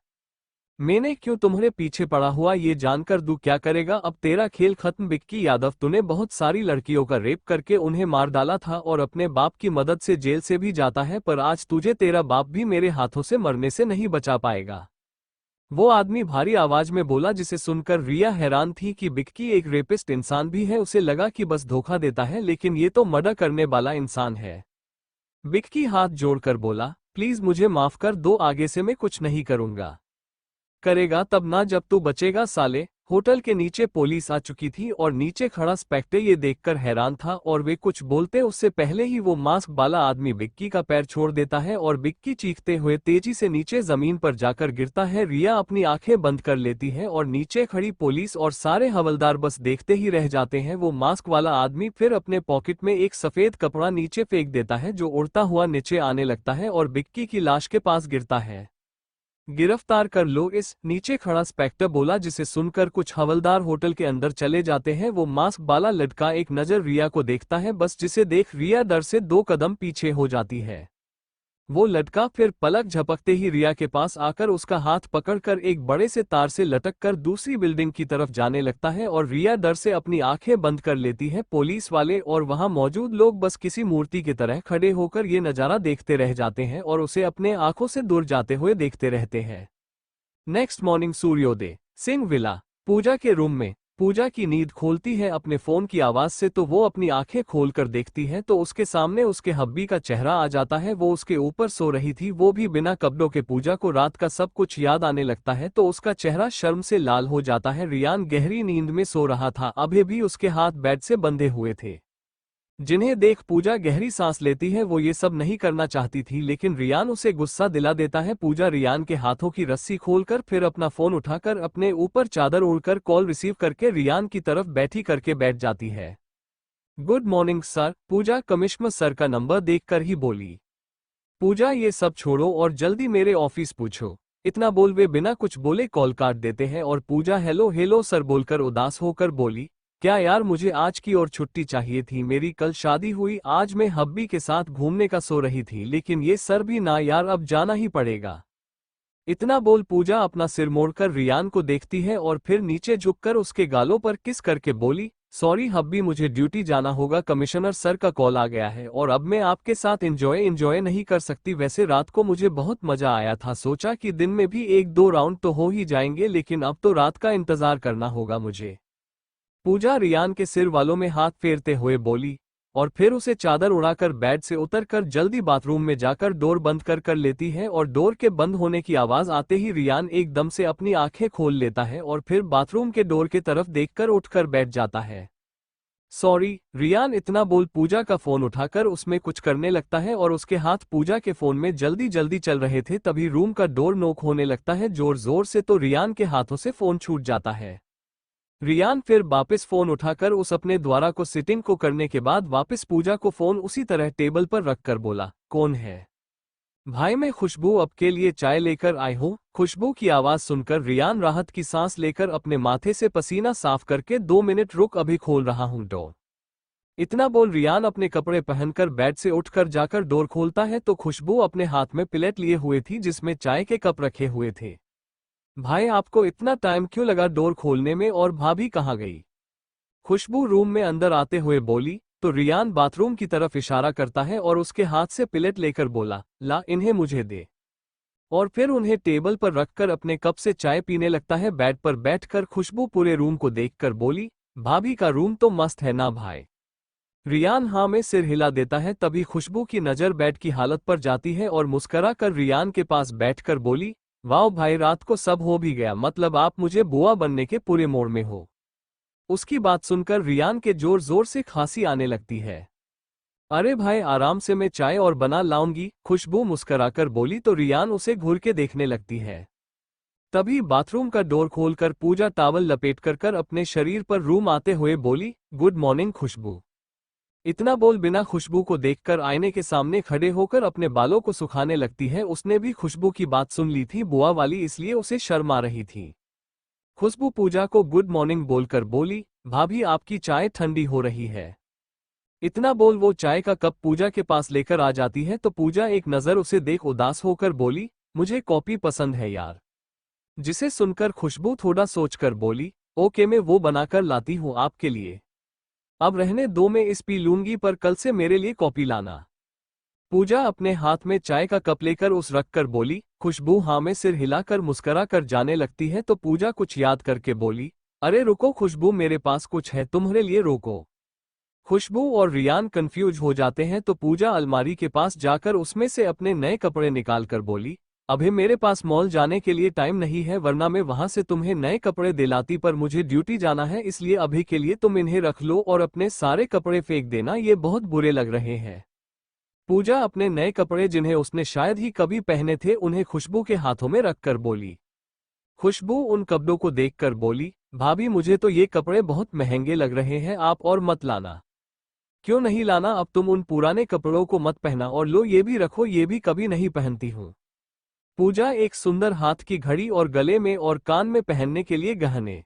मैंने क्यों तुम्हारे पीछे पड़ा हुआ ये जानकर तू क्या करेगा? अब तेरा खेल खत्म विक्की यादव। तूने बहुत सारी लड़कियों का रेप करके उन्हें मार डाला था और अपने बाप की मदद से जेल से भी जाता है, पर आज तुझे तेरा बाप भी मेरे हाथों से मरने से नहीं बचा पाएगा। वो आदमी भारी आवाज में बोला, जिसे सुनकर रिया हैरान थी कि विक्की एक रेपिस्ट इंसान भी है। उसे लगा कि बस धोखा देता है, लेकिन ये तो मर्डर करने वाला इंसान है। विक्की हाथ जोड़कर बोला, प्लीज मुझे माफ कर दो, आगे से मैं कुछ नहीं करूंगा। करेगा तब ना जब तू बचेगा साले। होटल के नीचे पुलिस आ चुकी थी और नीचे खड़ा इंस्पेक्टर ये देखकर हैरान था और वे कुछ बोलते उससे पहले ही वो मास्क वाला आदमी विक्की का पैर छोड़ देता है और विक्की चीखते हुए तेजी से नीचे जमीन पर जाकर गिरता है। रिया अपनी आंखें बंद कर लेती है और नीचे खड़ी पुलिस और सारे हवलदार बस देखते ही रह जाते हैं। वो मास्क वाला आदमी फिर अपने पॉकेट में एक सफेद कपड़ा नीचे फेंक देता है जो उड़ता हुआ नीचे आने लगता है और विक्की की लाश के पास गिरता है। गिरफ्तार कर लो इस, नीचे खड़ा इंस्पेक्टर बोला, जिसे सुनकर कुछ हवलदार होटल के अंदर चले जाते हैं। वो मास्क वाला लड़का एक नजर रिया को देखता है, बस जिसे देख रिया डर से 2 कदम पीछे हो जाती है। वो लड़का फिर पलक झपकते ही रिया के पास आकर उसका हाथ पकड़कर एक बड़े से तार से लटककर दूसरी बिल्डिंग की तरफ जाने लगता है और रिया डर से अपनी आंखें बंद कर लेती है। पुलिस वाले और वहां मौजूद लोग बस किसी मूर्ति की तरह खड़े होकर ये नजारा देखते रह जाते हैं और उसे अपने आंखों से दूर जाते हुए देखते रहते हैं। नेक्स्ट मॉर्निंग सूर्योदय, सिंह विला। पूजा के रूम में पूजा की नींद खोलती है अपने फोन की आवाज से, तो वो अपनी आंखें खोलकर देखती है तो उसके सामने उसके हब्बी का चेहरा आ जाता है। वो उसके ऊपर सो रही थी, वो भी बिना कपड़ों के। पूजा को रात का सब कुछ याद आने लगता है तो उसका चेहरा शर्म से लाल हो जाता है। रियान गहरी नींद में सो रहा था, अभी भी उसके हाथ बेड से बंधे हुए थे, जिन्हें देख पूजा गहरी सांस लेती है। वो ये सब नहीं करना चाहती थी, लेकिन रियान उसे गुस्सा दिला देता है। पूजा रियान के हाथों की रस्सी खोलकर फिर अपना फोन उठाकर अपने ऊपर चादर ओढ़कर कॉल रिसीव करके रियान की तरफ बैठी करके बैठ जाती है। गुड मॉर्निंग सर, पूजा कमिश्नर सर का नंबर देखकर ही बोली। पूजा ये सब छोड़ो और जल्दी मेरे ऑफिस पूछो। इतना बोल वे बिना कुछ बोले कॉल काट देते हैं और पूजा हेलो हेलो सर बोलकर उदास होकर बोली, क्या यार, मुझे आज की और छुट्टी चाहिए थी। मेरी कल शादी हुई, आज मैं हब्बी के साथ घूमने का सो रही थी, लेकिन ये सर भी ना यार, अब जाना ही पड़ेगा। इतना बोल पूजा अपना सिर मोड़कर रियान को देखती है और फिर नीचे झुककर उसके गालों पर किस करके बोली, सॉरी हब्बी, मुझे ड्यूटी जाना होगा। कमिश्नर सर का कॉल आ गया है और अब मैं आपके साथ इंजॉय नहीं कर सकती। वैसे रात को मुझे बहुत मजा आया था, सोचा कि दिन में भी 1-2 राउंड तो हो ही जाएंगे, लेकिन अब तो रात का इंतजार करना होगा मुझे। पूजा रियान के सिर वालों में हाथ फेरते हुए बोली और फिर उसे चादर उड़ाकर बेड से उतरकर जल्दी बाथरूम में जाकर डोर बंद कर लेती है और डोर के बंद होने की आवाज आते ही रियान एकदम से अपनी आंखें खोल लेता है और फिर बाथरूम के डोर की तरफ देखकर उठकर बैठ जाता है। सॉरी, रियान इतना बोल पूजा का फोन उठाकर उसमें कुछ करने लगता है और उसके हाथ पूजा के फोन में जल्दी जल्दी चल रहे थे। तभी रूम का डोर नॉक होने लगता है जोर जोर से, तो रियान के हाथों से फोन छूट जाता है। रियान फिर वापस फोन उठाकर उस अपने द्वारा को सिटिंग को करने के बाद वापस पूजा को फोन उसी तरह टेबल पर रखकर बोला, कौन है? भाई मैं खुशबू, अब के लिए चाय लेकर आई हूँ। खुशबू की आवाज सुनकर रियान राहत की सांस लेकर अपने माथे से पसीना साफ करके 2 मिनट रुक, अभी खोल रहा हूँ डोर। इतना बोल रियान अपने कपड़े पहनकर बेड से उठकर जाकर डोर खोलता है तो खुशबू अपने हाथ में प्लेट लिए हुए थी जिसमें चाय के कप रखे हुए थे। भाई आपको इतना टाइम क्यों लगा डोर खोलने में, और भाभी कहाँ गई? खुशबू रूम में अंदर आते हुए बोली तो रियान बाथरूम की तरफ इशारा करता है और उसके हाथ से प्लेट लेकर बोला, ला इन्हें मुझे दे। और फिर उन्हें टेबल पर रखकर अपने कप से चाय पीने लगता है। बेड पर बैठकर खुशबू पूरे रूम को देखकर बोली, भाभी का रूम तो मस्त है ना भाई? रियान हाँ में सिर हिला देता है। तभी खुशबू की नज़र बेड की हालत पर जाती है और मुस्करा कर रियान के पास बैठकर बोली, वाह भाई, रात को सब हो भी गया, मतलब आप मुझे बुआ बनने के पूरे मोड़ में हो। उसकी बात सुनकर रियान के जोर जोर से खांसी आने लगती है। अरे भाई आराम से, मैं चाय और बना लाऊंगी, खुशबू मुस्कराकर बोली तो रियान उसे घूर के देखने लगती है। तभी बाथरूम का डोर खोलकर पूजा टॉवल लपेट कर अपने शरीर पर रूम आते हुए बोली, गुड मॉर्निंग खुशबू। इतना बोल बिना खुशबू को देखकर आईने के सामने खड़े होकर अपने बालों को सुखाने लगती है। उसने भी खुशबू की बात सुन ली थी बुआ वाली, इसलिए उसे शर्म आ रही थी। खुशबू पूजा को गुड मॉर्निंग बोलकर बोली, भाभी आपकी चाय ठंडी हो रही है। इतना बोल वो चाय का कप पूजा के पास लेकर आ जाती है तो पूजा एक नज़र उसे देख उदास होकर बोली, मुझे कॉफी पसंद है यार। जिसे सुनकर खुशबू थोड़ा सोचकर बोली, ओके मैं वो बनाकर लाती हूँ आपके लिए। अब रहने दो, मैं इस पी लूंगी, पर कल से मेरे लिए कॉफी लाना। पूजा अपने हाथ में चाय का कप लेकर उस रख कर बोली। खुशबू हाँ में सिर हिलाकर मुस्करा कर जाने लगती है तो पूजा कुछ याद करके बोली, अरे रुको खुशबू, मेरे पास कुछ है तुम्हारे लिए, रोको। खुशबू और रियान कंफ्यूज हो जाते हैं तो पूजा अलमारी के पास जाकर उसमें से अपने नए कपड़े निकालकर बोली, अभी मेरे पास मॉल जाने के लिए टाइम नहीं है, वरना मैं वहां से तुम्हें नए कपड़े दिलाती, पर मुझे ड्यूटी जाना है, इसलिए अभी के लिए तुम इन्हें रख लो और अपने सारे कपड़े फेंक देना, ये बहुत बुरे लग रहे हैं। पूजा अपने नए कपड़े जिन्हें उसने शायद ही कभी पहने थे उन्हें खुशबू के हाथों में रखकर बोली। खुशबू उन कपड़ों को देखकर बोली, भाभी मुझे तो ये कपड़े बहुत महंगे लग रहे हैं, आप और मत लाना। क्यों नहीं लाना, अब तुम उन पुराने कपड़ों को मत पहना, और लो ये भी रखो, ये भी कभी नहीं पहनती हूँ। पूजा एक सुंदर हाथ की घड़ी और गले में और कान में पहनने के लिए गहने।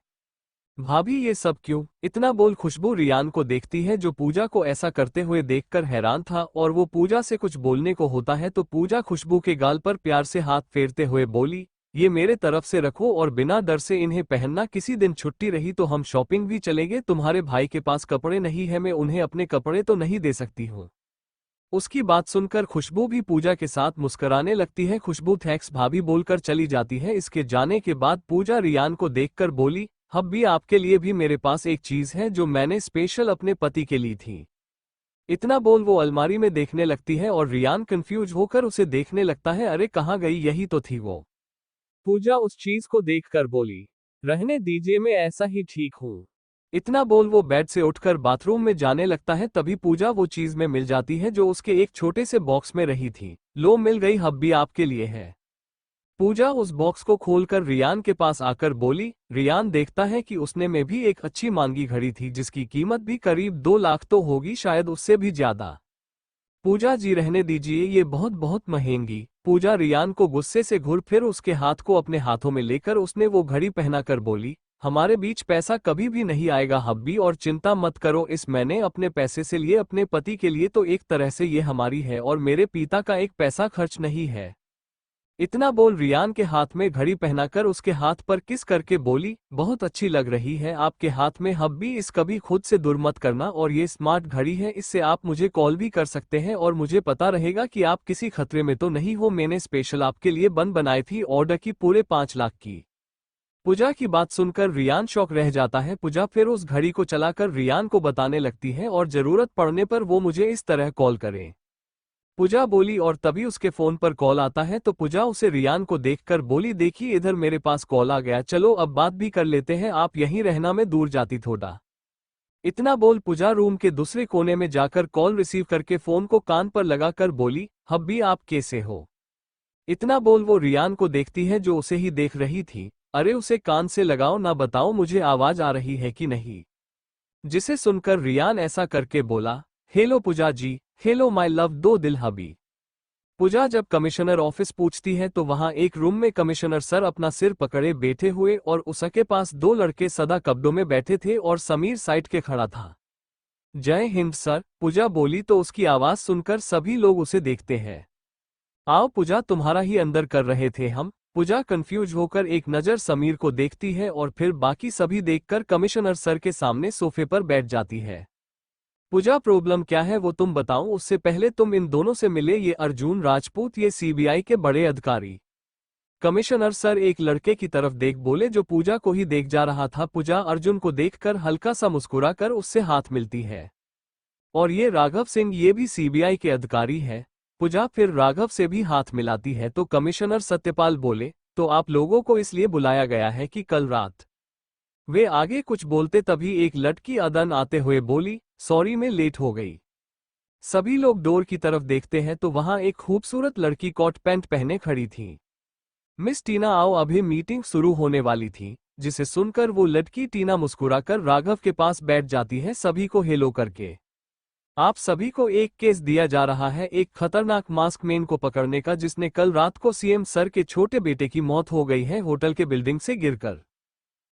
भाभी ये सब क्यों? इतना बोल खुशबू रियान को देखती है जो पूजा को ऐसा करते हुए देखकर हैरान था, और वो पूजा से कुछ बोलने को होता है तो पूजा खुशबू के गाल पर प्यार से हाथ फेरते हुए बोली, ये मेरे तरफ से रखो और बिना डर से इन्हें पहनना, किसी दिन छुट्टी रही तो हम शॉपिंग भी चलेंगे, तुम्हारे भाई के पास कपड़े नहीं है, मैं उन्हें अपने कपड़े तो नहीं दे सकती हूँ। उसकी बात सुनकर खुशबू भी पूजा के साथ मुस्कराने लगती है। खुशबू थैंक्स भाभी बोलकर चली जाती है। इसके जाने के बाद पूजा रियान को देखकर बोली, हब्बी आपके लिए भी मेरे पास एक चीज है जो मैंने स्पेशल अपने पति के लिए थी। इतना बोल वो अलमारी में देखने लगती है और रियान कंफ्यूज होकर उसे देखने लगता है, अरे कहाँ गई, यही तो थी वो। पूजा उस चीज को देखकर बोली, रहने दीजिए मैं ऐसा ही ठीक हूँ। इतना बोल वो बेड से उठकर बाथरूम में जाने लगता है। तभी पूजा वो चीज में मिल जाती है जो उसके एक छोटे से बॉक्स में रही थी। लो मिल गई, हब्बी आपके लिए है। पूजा उस बॉक्स को खोलकर रियान के पास आकर बोली। रियान देखता है कि उसने में भी एक अच्छी मांगी घड़ी थी जिसकी कीमत भी करीब 2 लाख तो होगी, शायद उससे भी ज्यादा। पूजा जी रहने दीजिए, ये बहुत बहुत महंगी। पूजा रियान को गुस्से से घूर फिर उसके हाथ को अपने हाथों में लेकर उसने वो घड़ी पहनाकर बोली, हमारे बीच पैसा कभी भी नहीं आएगा हब्बी, और चिंता मत करो, इस मैंने अपने पैसे से लिए अपने पति के लिए, तो एक तरह से ये हमारी है और मेरे पिता का एक पैसा खर्च नहीं है। इतना बोल रियान के हाथ में घड़ी पहनाकर उसके हाथ पर किस करके बोली, बहुत अच्छी लग रही है आपके हाथ में हब्बी, इस कभी खुद से दूर मत करना, और ये स्मार्ट घड़ी है, इससे आप मुझे कॉल भी कर सकते हैं और मुझे पता रहेगा कि आप किसी खतरे में तो नहीं हो, मैंने स्पेशल आपके लिए बनाई थी, ऑर्डर की, पूरे 5 लाख की। पूजा की बात सुनकर रियान शौक रह जाता है। पूजा फिर उस घड़ी को चलाकर रियान को बताने लगती है और जरूरत पड़ने पर वो मुझे इस तरह कॉल करे। पूजा बोली और तभी उसके फोन पर कॉल आता है तो पूजा उसे रियान को देखकर बोली, देखिए इधर मेरे पास कॉल आ गया, चलो अब बात भी कर लेते हैं, आप यहीं रहना, मैं दूर जाती थोड़ा। इतना बोल पूजा रूम के दूसरे कोने में जाकर कॉल रिसीव करके फोन को कान पर लगाकर बोली, हब्बी आप कैसे हो? इतना बोल वो रियान को देखती है जो उसे ही देख रही थी। अरे उसे कान से लगाओ ना, बताओ मुझे आवाज आ रही है कि नहीं। जिसे सुनकर रियान ऐसा करके बोला, hello Pooja ji, hello my love, दो दिल हबी। पूजा जब कमिश्नर ऑफिस पूछती है तो वहां एक रूम में कमिश्नर सर अपना सिर पकड़े बैठे हुए और उसके पास 2 लड़के सदा कपड़ों में बैठे थे और समीर साइड के खड़ा था। जय हिंद सर, पूजा बोली तो उसकी आवाज सुनकर सभी लोग उसे देखते हैं। आओ पूजा, तुम्हारा ही अंदर कर रहे थे हम। पूजा कंफ्यूज होकर एक नज़र समीर को देखती है और फिर बाकी सभी देखकर कमिश्नर सर के सामने सोफे पर बैठ जाती है। पूजा प्रॉब्लम क्या है वो तुम बताओ, उससे पहले तुम इन दोनों से मिले, ये अर्जुन राजपूत, ये सीबीआई के बड़े अधिकारी। कमिश्नर सर एक लड़के की तरफ देख बोले जो पूजा को ही देख जा रहा था। पूजा अर्जुन को देखकर हल्का सा मुस्कुराकर उससे हाथ मिलती है। और ये राघव सिंह, ये भी सीबीआई के अधिकारी है। पूजा फिर राघव से भी हाथ मिलाती है तो कमिश्नर सत्यपाल बोले, तो आप लोगों को इसलिए बुलाया गया है कि कल रात। वे आगे कुछ बोलते तभी एक लड़की अदन आते हुए बोली, सॉरी मैं लेट हो गई। सभी लोग डोर की तरफ देखते हैं तो वहां एक खूबसूरत लड़की कोट पैंट पहने खड़ी थी। मिस टीना आओ, अभी मीटिंग शुरू होने वाली थी। जिसे सुनकर वो लड़की टीना मुस्कुराकर राघव के पास बैठ जाती है, सभी को हेलो करके। आप सभी को एक केस दिया जा रहा है, एक खतरनाक मास्क मैन को पकड़ने का, जिसने कल रात को सीएम सर के छोटे बेटे की मौत हो गई है होटल के बिल्डिंग से गिरकर।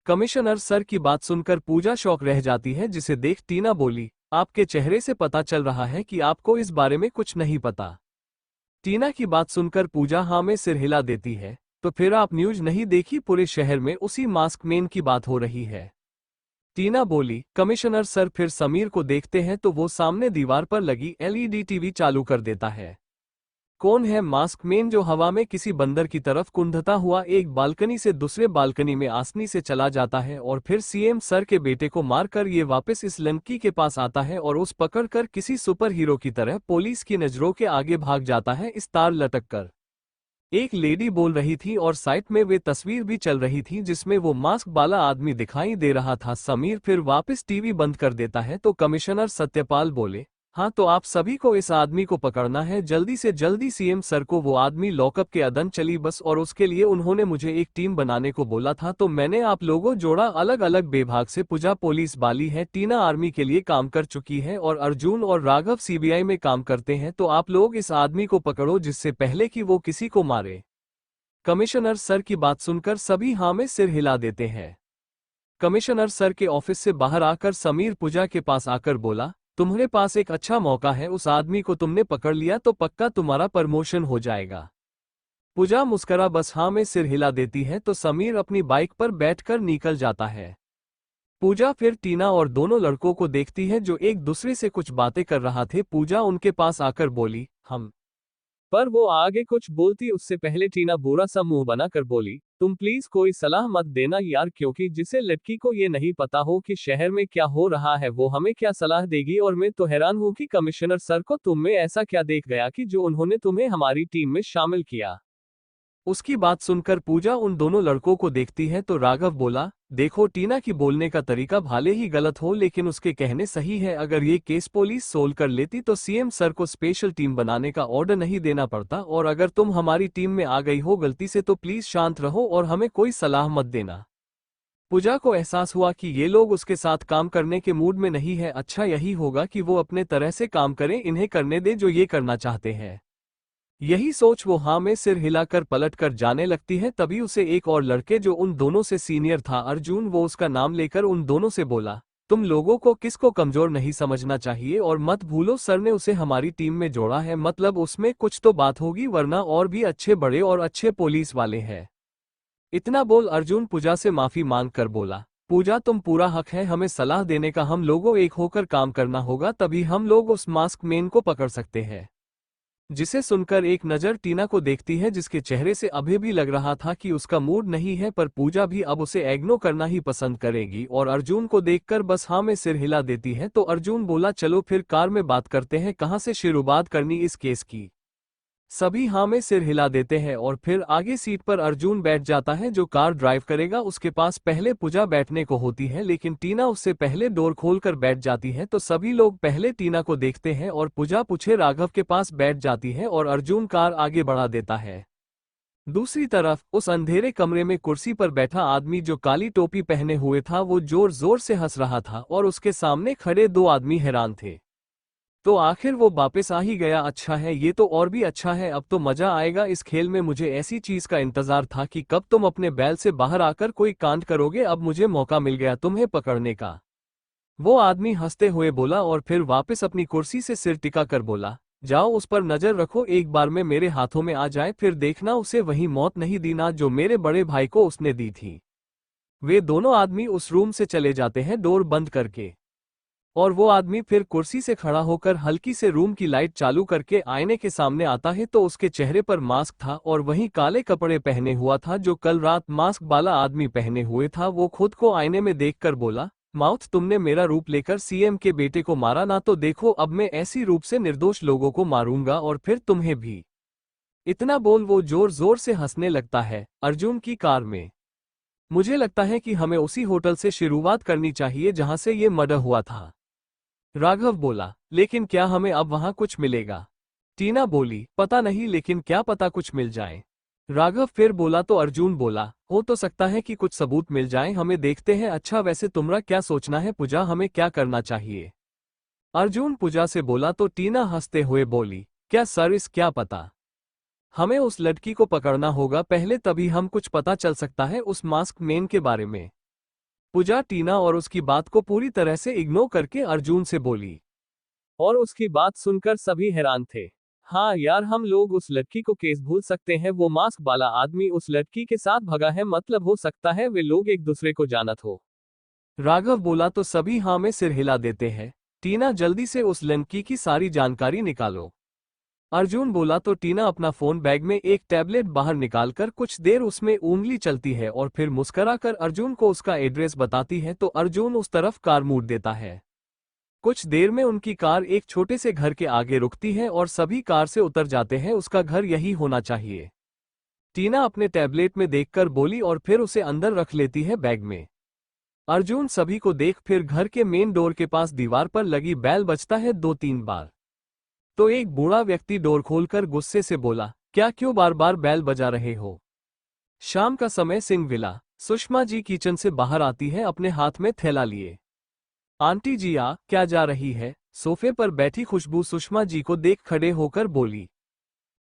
कमिश्नर सर की बात सुनकर पूजा शॉक रह जाती है, जिसे देख टीना बोली, आपके चेहरे से पता चल रहा है कि आपको इस बारे में कुछ नहीं पता। टीना की बात सुनकर पूजा हाँ में सिर हिला देती है, तो फिर आप न्यूज नहीं देखी? पूरे शहर में उसी मास्क मैन की बात हो रही है। टीना बोली, कमिश्नर सर फिर समीर को देखते हैं तो वो सामने दीवार पर लगी एलईडी टीवी चालू कर देता है। कौन है मास्क मैन जो हवा में किसी बंदर की तरफ कुंधता हुआ एक बालकनी से दूसरे बालकनी में आसानी से चला जाता है और फिर सीएम सर के बेटे को मारकर ये वापस इस लड़की के पास आता है और उस पकड़कर किसी सुपर हीरो की तरह पुलिस की नजरों के आगे भाग जाता है, इस तार लटक कर। एक लेडी बोल रही थी और साइड में वे तस्वीर भी चल रही थी जिसमें वो मास्क वाला आदमी दिखाई दे रहा था। समीर फिर वापस टीवी बंद कर देता है तो कमिश्नर सत्यपाल बोले, हाँ तो आप सभी को इस आदमी को पकड़ना है, जल्दी से जल्दी सीएम सर को। वो आदमी लॉकअप के अदन चली बस, और उसके लिए उन्होंने मुझे एक टीम बनाने को बोला था, तो मैंने आप लोगों जोड़ा अलग अलग विभाग से। पूजा पुलिस वाली है, टीना आर्मी के लिए काम कर चुकी है और अर्जुन और राघव सीबीआई में काम करते हैं, तो आप लोग इस आदमी को पकड़ो जिससे पहले कि वो किसी को मारे। कमिश्नर सर की बात सुनकर सभी हाँ में सिर हिला देते हैं। कमिश्नर सर के ऑफिस से बाहर आकर समीर पूजा के पास आकर बोला, तुम्हारे पास एक अच्छा मौका है, उस आदमी को तुमने पकड़ लिया तो पक्का तुम्हारा प्रमोशन हो जाएगा। पूजा मुस्कुरा बस हाँ में सिर हिला देती है तो समीर अपनी बाइक पर बैठकर निकल जाता है। पूजा फिर टीना और दोनों लड़कों को देखती है जो एक दूसरे से कुछ बातें कर रहा थे। पूजा उनके पास आकर बोली, हम। पर वो आगे कुछ बोलती उससे पहले टीना बुरा सा मुंह बनाकर बोली, तुम प्लीज कोई सलाह मत देना यार, क्योंकि जिसे लड़की को ये नहीं पता हो कि शहर में क्या हो रहा है वो हमें क्या सलाह देगी। और मैं तो हैरान हूँ कि कमिश्नर सर को तुम में ऐसा क्या देख गया कि जो उन्होंने तुम्हें हमारी टीम में शामिल किया। उसकी बात सुनकर पूजा उन दोनों लड़कों को देखती है तो राघव बोला, देखो टीना की बोलने का तरीका भले ही गलत हो लेकिन उसके कहने सही है। अगर ये केस पुलिस सोल्व कर लेती तो सीएम सर को स्पेशल टीम बनाने का ऑर्डर नहीं देना पड़ता। और अगर तुम हमारी टीम में आ गई हो गलती से तो प्लीज शांत रहो और हमें कोई सलाह मत देना। पूजा को एहसास हुआ कि ये लोग उसके साथ काम करने के मूड में नहीं है। अच्छा यही होगा कि वो अपने तरह से काम करें, इन्हें करने दे जो ये करना चाहते हैं। यही सोच वो हाँ में सिर हिलाकर पलट कर जाने लगती है। तभी उसे एक और लड़के जो उन दोनों से सीनियर था, अर्जुन, वो उसका नाम लेकर उन दोनों से बोला, तुम लोगों को किसको कमजोर नहीं समझना चाहिए और मत भूलो सर ने उसे हमारी टीम में जोड़ा है, मतलब उसमें कुछ तो बात होगी, वरना और भी अच्छे बड़े और अच्छे पुलिस वाले हैं। इतना बोल अर्जुन पूजा से माफी मांग कर बोला, पूजा तुम पूरा हक है हमें सलाह देने का, हम लोगों एक होकर काम करना होगा तभी हम लोग उस मास्क मैन को पकड़ सकते हैं। जिसे सुनकर एक नज़र टीना को देखती है जिसके चेहरे से अभी भी लग रहा था कि उसका मूड नहीं है, पर पूजा भी अब उसे एग्नो करना ही पसंद करेगी और अर्जुन को देखकर बस हाँ में सिर हिला देती है। तो अर्जुन बोला, चलो फिर कार में बात करते हैं, कहाँ से शुरुआत करनी इस केस की। सभी हाँ में सिर हिला देते हैं और फिर आगे सीट पर अर्जुन बैठ जाता है जो कार ड्राइव करेगा। उसके पास पहले पूजा बैठने को होती है लेकिन टीना उससे पहले डोर खोलकर बैठ जाती है, तो सभी लोग पहले टीना को देखते हैं और पूजा पूछे राघव के पास बैठ जाती है और अर्जुन कार आगे बढ़ा देता है। दूसरी तरफ उस अंधेरे कमरे में कुर्सी पर बैठा आदमी जो काली टोपी पहने हुए था वो जोर जोर से हंस रहा था और उसके सामने खड़े दो आदमी हैरान थे। तो आखिर वो वापस आ ही गया, अच्छा है ये तो और भी अच्छा है, अब तो मजा आएगा इस खेल में। मुझे ऐसी चीज का इंतजार था कि कब तुम अपने बैल से बाहर आकर कोई कांड करोगे, अब मुझे मौका मिल गया तुम्हें पकड़ने का। वो आदमी हंसते हुए बोला और फिर वापस अपनी कुर्सी से सिर टिका कर बोला, जाओ उस पर नजर रखो, एक बार में मेरे हाथों में आ जाए फिर देखना उसे वही मौत नहीं दी ना जो मेरे बड़े भाई को उसने दी थी। वे दोनों आदमी उस रूम से चले जाते हैं डोर बंद करके, और वो आदमी फिर कुर्सी से खड़ा होकर हल्की से रूम की लाइट चालू करके आईने के सामने आता है तो उसके चेहरे पर मास्क था और वही काले कपड़े पहने हुआ था जो कल रात मास्क वाला आदमी पहने हुए था। वो खुद को आईने में देखकर बोला, माउथ, तुमने मेरा रूप लेकर सीएम के बेटे को मारा ना, तो देखो अब मैं ऐसी रूप से निर्दोष लोगों को मारूंगा और फिर तुम्हें भी। इतना बोल वो जोर जोर से हंसने लगता है। अर्जुन की कार में। मुझे लगता है कि हमें उसी होटल से शुरुआत करनी चाहिए जहां से ये मर्डर हुआ था। राघव बोला, लेकिन क्या हमें अब वहां कुछ मिलेगा? टीना बोली, पता नहीं, लेकिन क्या पता कुछ मिल जाए। राघव फिर बोला तो अर्जुन बोला, हो तो सकता है कि कुछ सबूत मिल जाए, हमें देखते हैं। अच्छा वैसे तुम्हारा क्या सोचना है पूजा, हमें क्या करना चाहिए? अर्जुन पूजा से बोला तो टीना हंसते हुए बोली, क्या सर, इस क्या पता। हमें उस लड़की को पकड़ना होगा पहले, तभी हम कुछ पता चल सकता है उस मास्क मैन के बारे में। पूजा टीना और उसकी बात को पूरी तरह से इग्नोर करके अर्जुन से बोली। और उसकी बात सुनकर सभी हैरान थे। हाँ यार, हम लोग उस लड़की को केस भूल सकते हैं, वो मास्क वाला आदमी उस लड़की के साथ भगा है, मतलब हो सकता है वे लोग एक दूसरे को जानत हो। राघव बोला तो सभी हाँ में सिर हिला देते हैं। टीना जल्दी से उस लड़की की सारी जानकारी निकालो। अर्जुन बोला तो टीना अपना फोन बैग में एक टैबलेट बाहर निकालकर कुछ देर उसमें उंगली चलती है और फिर मुस्कुराकर अर्जुन को उसका एड्रेस बताती है, तो अर्जुन उस तरफ कार मोड़ देता है। कुछ देर में उनकी कार एक छोटे से घर के आगे रुकती है और सभी कार से उतर जाते हैं। उसका घर यही होना चाहिए, टीना अपने टैबलेट में देखकर बोली और फिर उसे अंदर रख लेती है बैग में। अर्जुन सभी को देख फिर घर के मेन डोर के पास दीवार पर लगी बेल बजता है 2-3 बार। तो एक बूढ़ा व्यक्ति डोर खोलकर गुस्से से बोला, क्या क्यों बार बार बेल बजा रहे हो? शाम का समय सिंह विला। सुषमा जी किचन से बाहर आती है अपने हाथ में थैला लिए। आंटी जी आ, क्या जा रही है? सोफे पर बैठी खुशबू सुषमा जी को देख खड़े होकर बोली,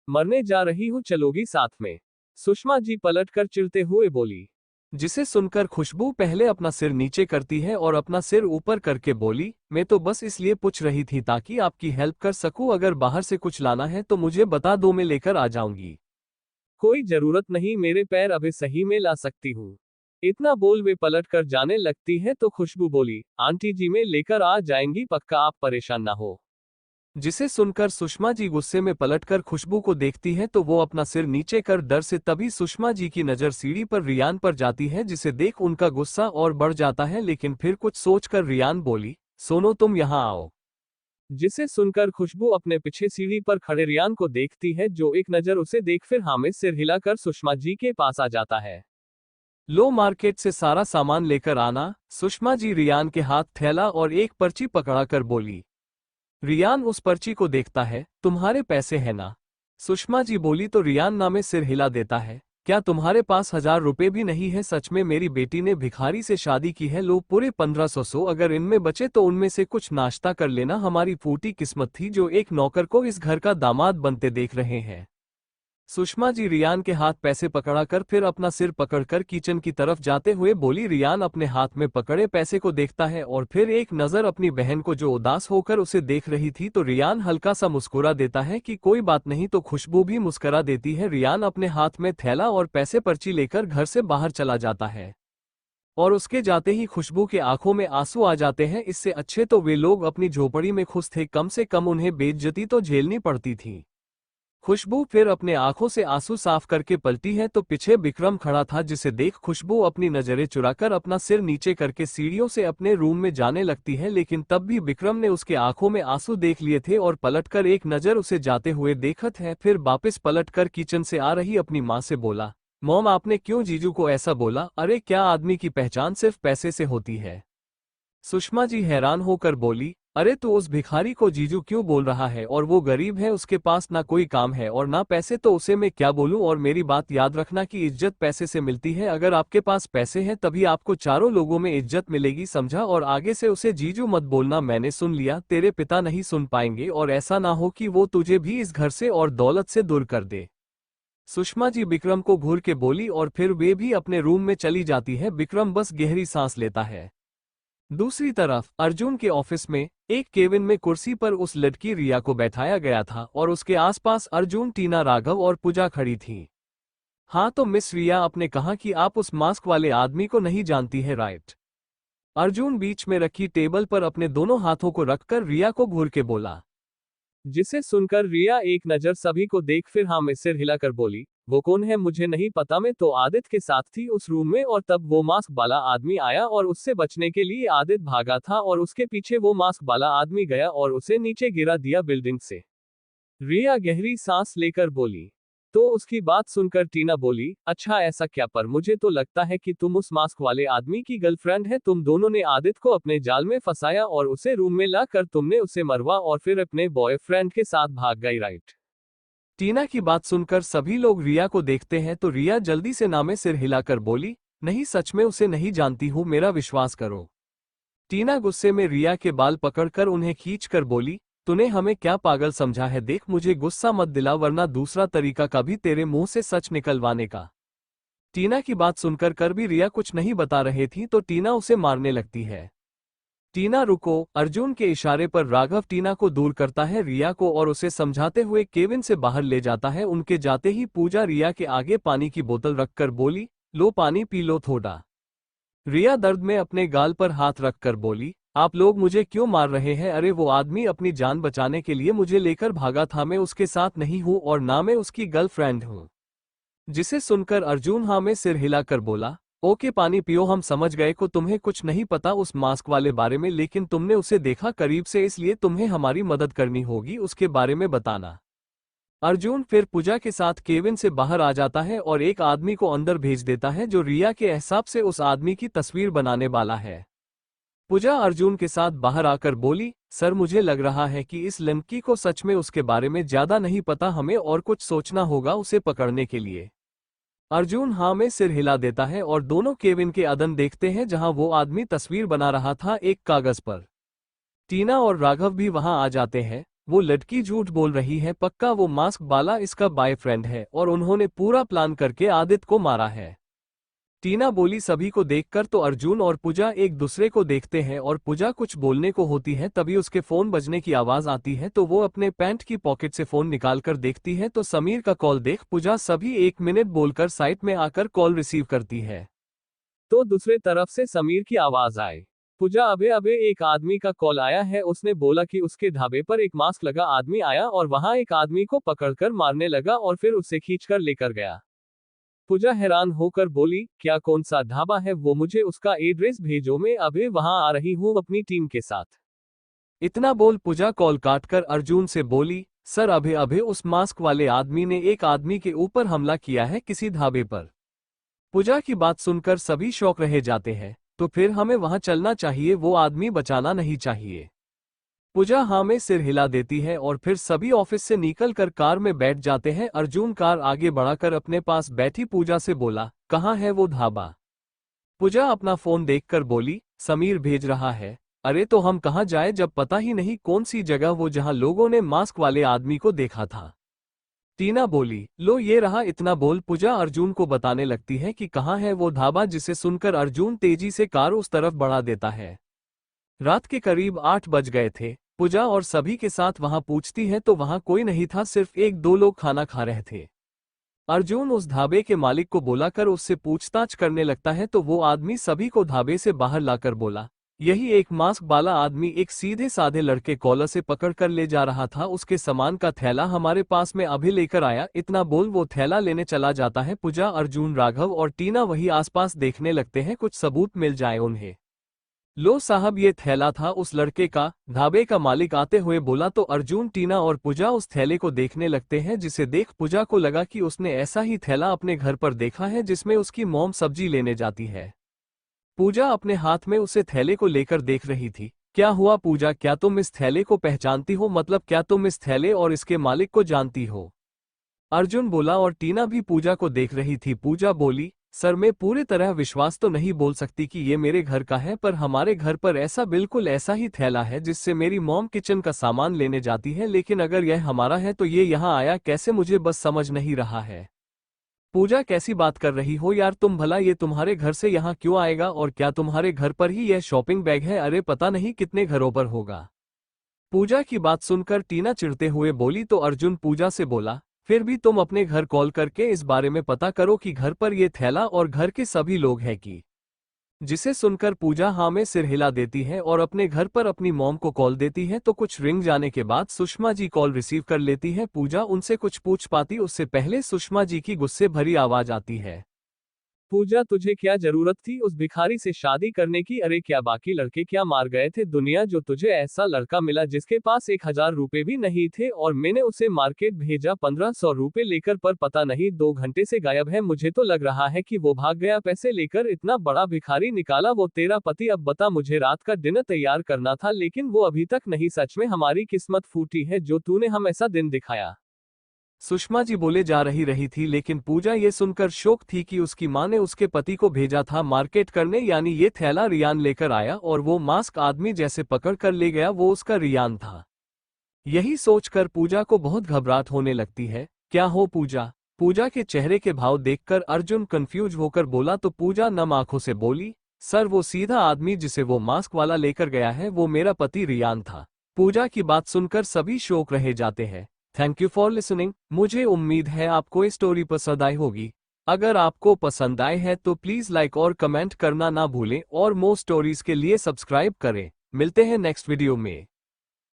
मरने जा रही हूँ, चलोगी साथ में? सुषमा जी पलटकर चिढ़ते हुए बोली। जिसे सुनकर खुशबू पहले अपना सिर नीचे करती है और अपना सिर ऊपर करके बोली, मैं तो बस इसलिए पूछ रही थी ताकि आपकी हेल्प कर सकूं, अगर बाहर से कुछ लाना है तो मुझे बता दो, मैं लेकर आ जाऊंगी। कोई जरूरत नहीं, मेरे पैर अभी सही में ला सकती हूँ। इतना बोल वे पलट कर जाने लगती है तो खुशबू बोली, आंटी जी मैं लेकर आ जाएंगी, पक्का, आप परेशान ना हो। जिसे सुनकर सुषमा जी गुस्से में पलटकर खुशबू को देखती है तो वो अपना सिर नीचे कर डर से, तभी सुषमा जी की नजर सीढ़ी पर रियान पर जाती है, जिसे देख उनका गुस्सा और बढ़ जाता है, लेकिन फिर कुछ सोचकर रियान बोली, सोनो तुम यहाँ आओ। जिसे सुनकर खुशबू अपने पीछे सीढ़ी पर खड़े रियान को देखती है, जो एक नजर उसे देख फिर हाँ में सिर हिलाकर सुषमा जी के पास आ जाता है। लो मार्केट से सारा सामान लेकर आना। सुषमा जी रियान के हाथ थैला और एक पर्ची पकड़ाकर बोली। रियान उस पर्ची को देखता है, तुम्हारे पैसे है ना? सुषमा जी बोली तो रियान ना में सिर हिला देता है, क्या तुम्हारे पास 1000 रुपए भी नहीं है? सच में मेरी बेटी ने भिखारी से शादी की है, लो पूरे 1500, अगर इनमें बचे तो उनमें से कुछ नाश्ता कर लेना, हमारी फूटी किस्मत थी जो एक नौकर को इस घर का दामाद बनते देख रहे हैं। सुषमा जी रियान के हाथ पैसे पकड़ाकर फिर अपना सिर पकड़कर किचन की तरफ जाते हुए बोली। रियान अपने हाथ में पकड़े पैसे को देखता है और फिर एक नजर अपनी बहन को जो उदास होकर उसे देख रही थी, तो रियान हल्का सा मुस्कुरा देता है कि कोई बात नहीं, तो खुशबू भी मुस्कुरा देती है। रियान अपने हाथ में थैला और पैसे पर्ची लेकर घर से बाहर चला जाता है और उसके जाते ही खुशबू के आंखों में आंसू आ जाते हैं। इससे अच्छे तो वे लोग अपनी झोपड़ी में खुश थे, कम से कम उन्हें बेइज्जती तो झेलनी पड़ती थी। खुशबू फिर अपने आंखों से आंसू साफ करके पलटी है तो पीछे विक्रम खड़ा था, जिसे देख खुशबू अपनी नजरें चुराकर अपना सिर नीचे करके सीढ़ियों से अपने रूम में जाने लगती है, लेकिन तब भी विक्रम ने उसके आंखों में आंसू देख लिए थे और पलटकर एक नजर उसे जाते हुए देखत है। फिर वापस पलटकर किचन से आ रही अपनी माँ से बोला, मॉम आपने क्यों जीजू को ऐसा बोला? अरे क्या आदमी की पहचान सिर्फ पैसे से होती है? सुषमा जी हैरान होकर बोली, अरे तो उस भिखारी को जीजू क्यों बोल रहा है? और वो गरीब है, उसके पास ना कोई काम है और ना पैसे, तो उसे मैं क्या बोलूं? और मेरी बात याद रखना कि इज्जत पैसे से मिलती है, अगर आपके पास पैसे हैं तभी आपको चारों लोगों में इज्जत मिलेगी, समझा? और आगे से उसे जीजू मत बोलना, मैंने सुन लिया, तेरे पिता नहीं सुन पाएंगे और ऐसा ना हो कि वो तुझे भी इस घर से और दौलत से दूर कर दे। सुषमा जी विक्रम को घूर के बोली और फिर वे भी अपने रूम में चली जाती है। विक्रम बस गहरी सांस लेता है। दूसरी तरफ अर्जुन के ऑफिस में एक केबिन में कुर्सी पर उस लड़की रिया को बैठाया गया था और उसके आसपास अर्जुन, टीना, राघव और पूजा खड़ी थी। हाँ तो मिस रिया, आपने कहा कि आप उस मास्क वाले आदमी को नहीं जानती है, राइट? अर्जुन बीच में रखी टेबल पर अपने दोनों हाथों को रखकर रिया को घूर के बोला। जिसे सुनकर रिया एक नजर सभी को देख फिर हाँ में सिर हिलाकर बोली, वो कौन है मुझे नहीं पता, मैं तो आदित्य के साथ थी उस रूम में और तब वो मास्क वाला आदमी आया और उससे बचने के लिए आदित्य भागा था और उसके पीछे वो मास्क वाला आदमी गया और उसे नीचे गिरा दिया बिल्डिंग से। रिया गहरी सांस लेकर बोली। तो उसकी बात सुनकर टीना बोली, अच्छा ऐसा क्या, पर मुझे तो लगता है कि तुम उस मास्क वाले आदमी की गर्लफ्रेंड है। तुम दोनों ने आदित्य को अपने जाल में फंसाया और उसे रूम में लाकर तुमने उसे मरवा और फिर अपने बॉयफ्रेंड के साथ भाग गई, राइट? टीना की बात सुनकर सभी लोग रिया को देखते हैं तो रिया जल्दी से ना में सिर हिलाकर बोली, नहीं सच में उसे नहीं जानती हूँ, मेरा विश्वास करो। टीना गुस्से में रिया के बाल पकड़कर उन्हें खींचकर बोली, तूने हमें क्या पागल समझा है? देख मुझे गुस्सा मत दिला वरना दूसरा तरीका का भी तेरे मुंह से सच निकलवाने का। टीना की बात सुनकर कर भी रिया कुछ नहीं बता रहे थी तो टीना उसे मारने लगती है। टीना रुको, अर्जुन के इशारे पर राघव टीना को दूर करता है रिया को और उसे समझाते हुए केविन से बाहर ले जाता है। उनके जाते ही पूजा रिया के आगे पानी की बोतल रखकर बोली, लो पानी पी लो थोड़ा। रिया दर्द में अपने गाल पर हाथ रखकर बोली, आप लोग मुझे क्यों मार रहे हैं? अरे वो आदमी अपनी जान बचाने के लिए मुझे लेकर भागा था, मैं उसके साथ नहीं हूं और ना मैं उसकी गर्लफ्रेंड हूं। जिसे सुनकर अर्जुन हाँ में सिर हिलाकर बोला, ओके पानी पियो, हम समझ गए को तुम्हें कुछ नहीं पता उस मास्क वाले बारे में, लेकिन तुमने उसे देखा करीब से इसलिए तुम्हें हमारी मदद करनी होगी, उसके बारे में बताना। अर्जुन फिर पूजा के साथ केविन से बाहर आ जाता है और एक आदमी को अंदर भेज देता है जो रिया के हिसाब से उस आदमी की तस्वीर बनाने वाला है। पूजा अर्जुन के साथ बाहर आकर बोली, सर मुझे लग रहा है कि इस लड़की को सच में उसके बारे में ज्यादा नहीं पता, हमें और कुछ सोचना होगा उसे पकड़ने के लिए। अर्जुन हाँ में सिर हिला देता है और दोनों केविन के अदन देखते हैं जहां वो आदमी तस्वीर बना रहा था एक कागज पर। टीना और राघव भी वहां आ जाते हैं। वो लड़की झूठ बोल रही है, पक्का वो मास्क वाला इसका बॉयफ्रेंड है और उन्होंने पूरा प्लान करके आदित्य को मारा है। टीना बोली, सभी को देखकर तो अर्जुन और पूजा एक दूसरे को देखते हैं और पूजा कुछ बोलने को होती है तभी उसके फोन बजने की आवाज आती है तो वो अपने पैंट की पॉकेट से फोन निकालकर देखती है तो समीर का कॉल देख पूजा सभी 1 मिनट बोलकर साइट में आकर कॉल रिसीव करती है। तो दूसरे तरफ से समीर की आवाज आए, पूजा अबे अबे एक आदमी का कॉल आया है, उसने बोला कि उसके ढाबे पर एक मास्क लगा आदमी आया और वहां एक आदमी को पकड़कर मारने लगा और फिर उसे खींचकर लेकर गया। पूजा हैरान होकर बोली, क्या कौन सा ढाबा है वो, मुझे उसका एड्रेस भेजो, मैं अभी वहां आ रही हूँ अपनी टीम के साथ। इतना बोल पूजा कॉल काटकर अर्जुन से बोली, सर अभी अभी उस मास्क वाले आदमी ने एक आदमी के ऊपर हमला किया है किसी ढाबे पर। पूजा की बात सुनकर सभी शौक रह जाते हैं, तो फिर हमें वहां चलना चाहिए, वो आदमी बचाना नहीं चाहिए। पूजा हाँ में सिर हिला देती है और फिर सभी ऑफिस से निकलकर कार में बैठ जाते हैं। अर्जुन कार आगे बढ़ाकर अपने पास बैठी पूजा से बोला, कहाँ है वो ढाबा? पूजा अपना फोन देखकर बोली, समीर भेज रहा है। अरे तो हम कहाँ जाए जब पता ही नहीं कौन सी जगह वो जहाँ लोगों ने मास्क वाले आदमी को देखा था। टीना बोली, लो ये रहा। इतना बोल पूजा अर्जुन को बताने लगती है कि कहाँ है वो ढाबा, जिसे सुनकर अर्जुन तेजी से कार उस तरफ बढ़ा देता है। रात के करीब 8 बज गए थे। पूजा और सभी के साथ वहां पूछती है तो वहां कोई नहीं था, सिर्फ 1-2 लोग खाना खा रहे थे। अर्जुन उस ढाबे के मालिक को बुलाकर उससे पूछताछ करने लगता है तो वो आदमी सभी को ढाबे से बाहर लाकर बोला, यही एक मास्क वाला आदमी एक सीधे साधे लड़के कॉलर से पकड़ कर ले जा रहा था, उसके सामान का थैला हमारे पास में अभी लेकर आया। इतना बोल वो थैला लेने चला जाता है। पूजा अर्जुन राघव और टीना वही आसपास देखने लगते हैं, कुछ सबूत मिल जाए उन्हें। लो साहब ये थैला था उस लड़के का, ढाबे का मालिक आते हुए बोला तो अर्जुन टीना और पूजा उस थैले को देखने लगते हैं, जिसे देख पूजा को लगा कि उसने ऐसा ही थैला अपने घर पर देखा है जिसमें उसकी मॉम सब्जी लेने जाती है। पूजा अपने हाथ में उसे थैले को लेकर देख रही थी। क्या हुआ पूजा, क्या तुम इस थैले को पहचानती हो? मतलब क्या तुम इस थैले और इसके मालिक को जानती हो? अर्जुन बोला और टीना भी पूजा को देख रही थी। पूजा बोली, सर मैं पूरी तरह विश्वास तो नहीं बोल सकती कि ये मेरे घर का है, पर हमारे घर पर ऐसा बिल्कुल ऐसा ही थैला है जिससे मेरी मॉम किचन का सामान लेने जाती है, लेकिन अगर यह हमारा है तो ये यहाँ आया कैसे, मुझे बस समझ नहीं रहा है। पूजा कैसी बात कर रही हो यार तुम, भला ये तुम्हारे घर से यहाँ क्यों आएगा? और क्या तुम्हारे घर पर ही यह शॉपिंग बैग है? अरे पता नहीं कितने घरों पर होगा। पूजा की बात सुनकर टीना चिढ़ते हुए बोली तो अर्जुन पूजा से बोला, फिर भी तुम अपने घर कॉल करके इस बारे में पता करो कि घर पर ये थैला और घर के सभी लोग हैं कि जिसे सुनकर पूजा हाँ में सिर हिला देती है और अपने घर पर अपनी मॉम को कॉल देती है। तो कुछ रिंग जाने के बाद सुषमा जी कॉल रिसीव कर लेती है। पूजा उनसे कुछ पूछ पाती उससे पहले सुषमा जी की गुस्से भरी आवाज आती है। पूजा, तुझे क्या जरूरत थी उस भिखारी से शादी करने की? अरे क्या बाकी लड़के क्या मार गए थे दुनिया, जो तुझे ऐसा लड़का मिला जिसके पास 1000 रुपए भी नहीं थे और मैंने उसे मार्केट भेजा 1500 रुपए लेकर, पर पता नहीं 2 घंटे से गायब है। मुझे तो लग रहा है कि वो भाग गया पैसे लेकर। इतना बड़ा भिखारी निकाला वो तेरा पति। अब बता, मुझे रात का डिनर तैयार करना था लेकिन वो अभी तक नहीं। सच में हमारी किस्मत फूटी है जो तूने हम ऐसा दिन दिखाया। सुषमा जी बोले जा रही थी लेकिन पूजा ये सुनकर शौक थी कि उसकी मां ने उसके पति को भेजा था मार्केट करने, यानी ये थैला रियान लेकर आया और वो मास्क आदमी जैसे पकड़ कर ले गया, वो उसका रियान था। यही सोचकर पूजा को बहुत घबराहट होने लगती है। क्या हो पूजा? पूजा के चेहरे के भाव देखकर अर्जुन कंफ्यूज होकर बोला। तो पूजा नम आंखों से बोली, सर वो सीधा आदमी जिसे वो मास्क वाला लेकर गया है वो मेरा पति रियान था। पूजा की बात सुनकर सभी शौक रह जाते हैं। Thank you for listening. मुझे उम्मीद है आपको ये स्टोरी पसंद आई होगी। अगर आपको पसंद आए है तो प्लीज लाइक और कमेंट करना ना भूलें और मोर स्टोरीज के लिए सब्सक्राइब करें। मिलते हैं नेक्स्ट वीडियो में।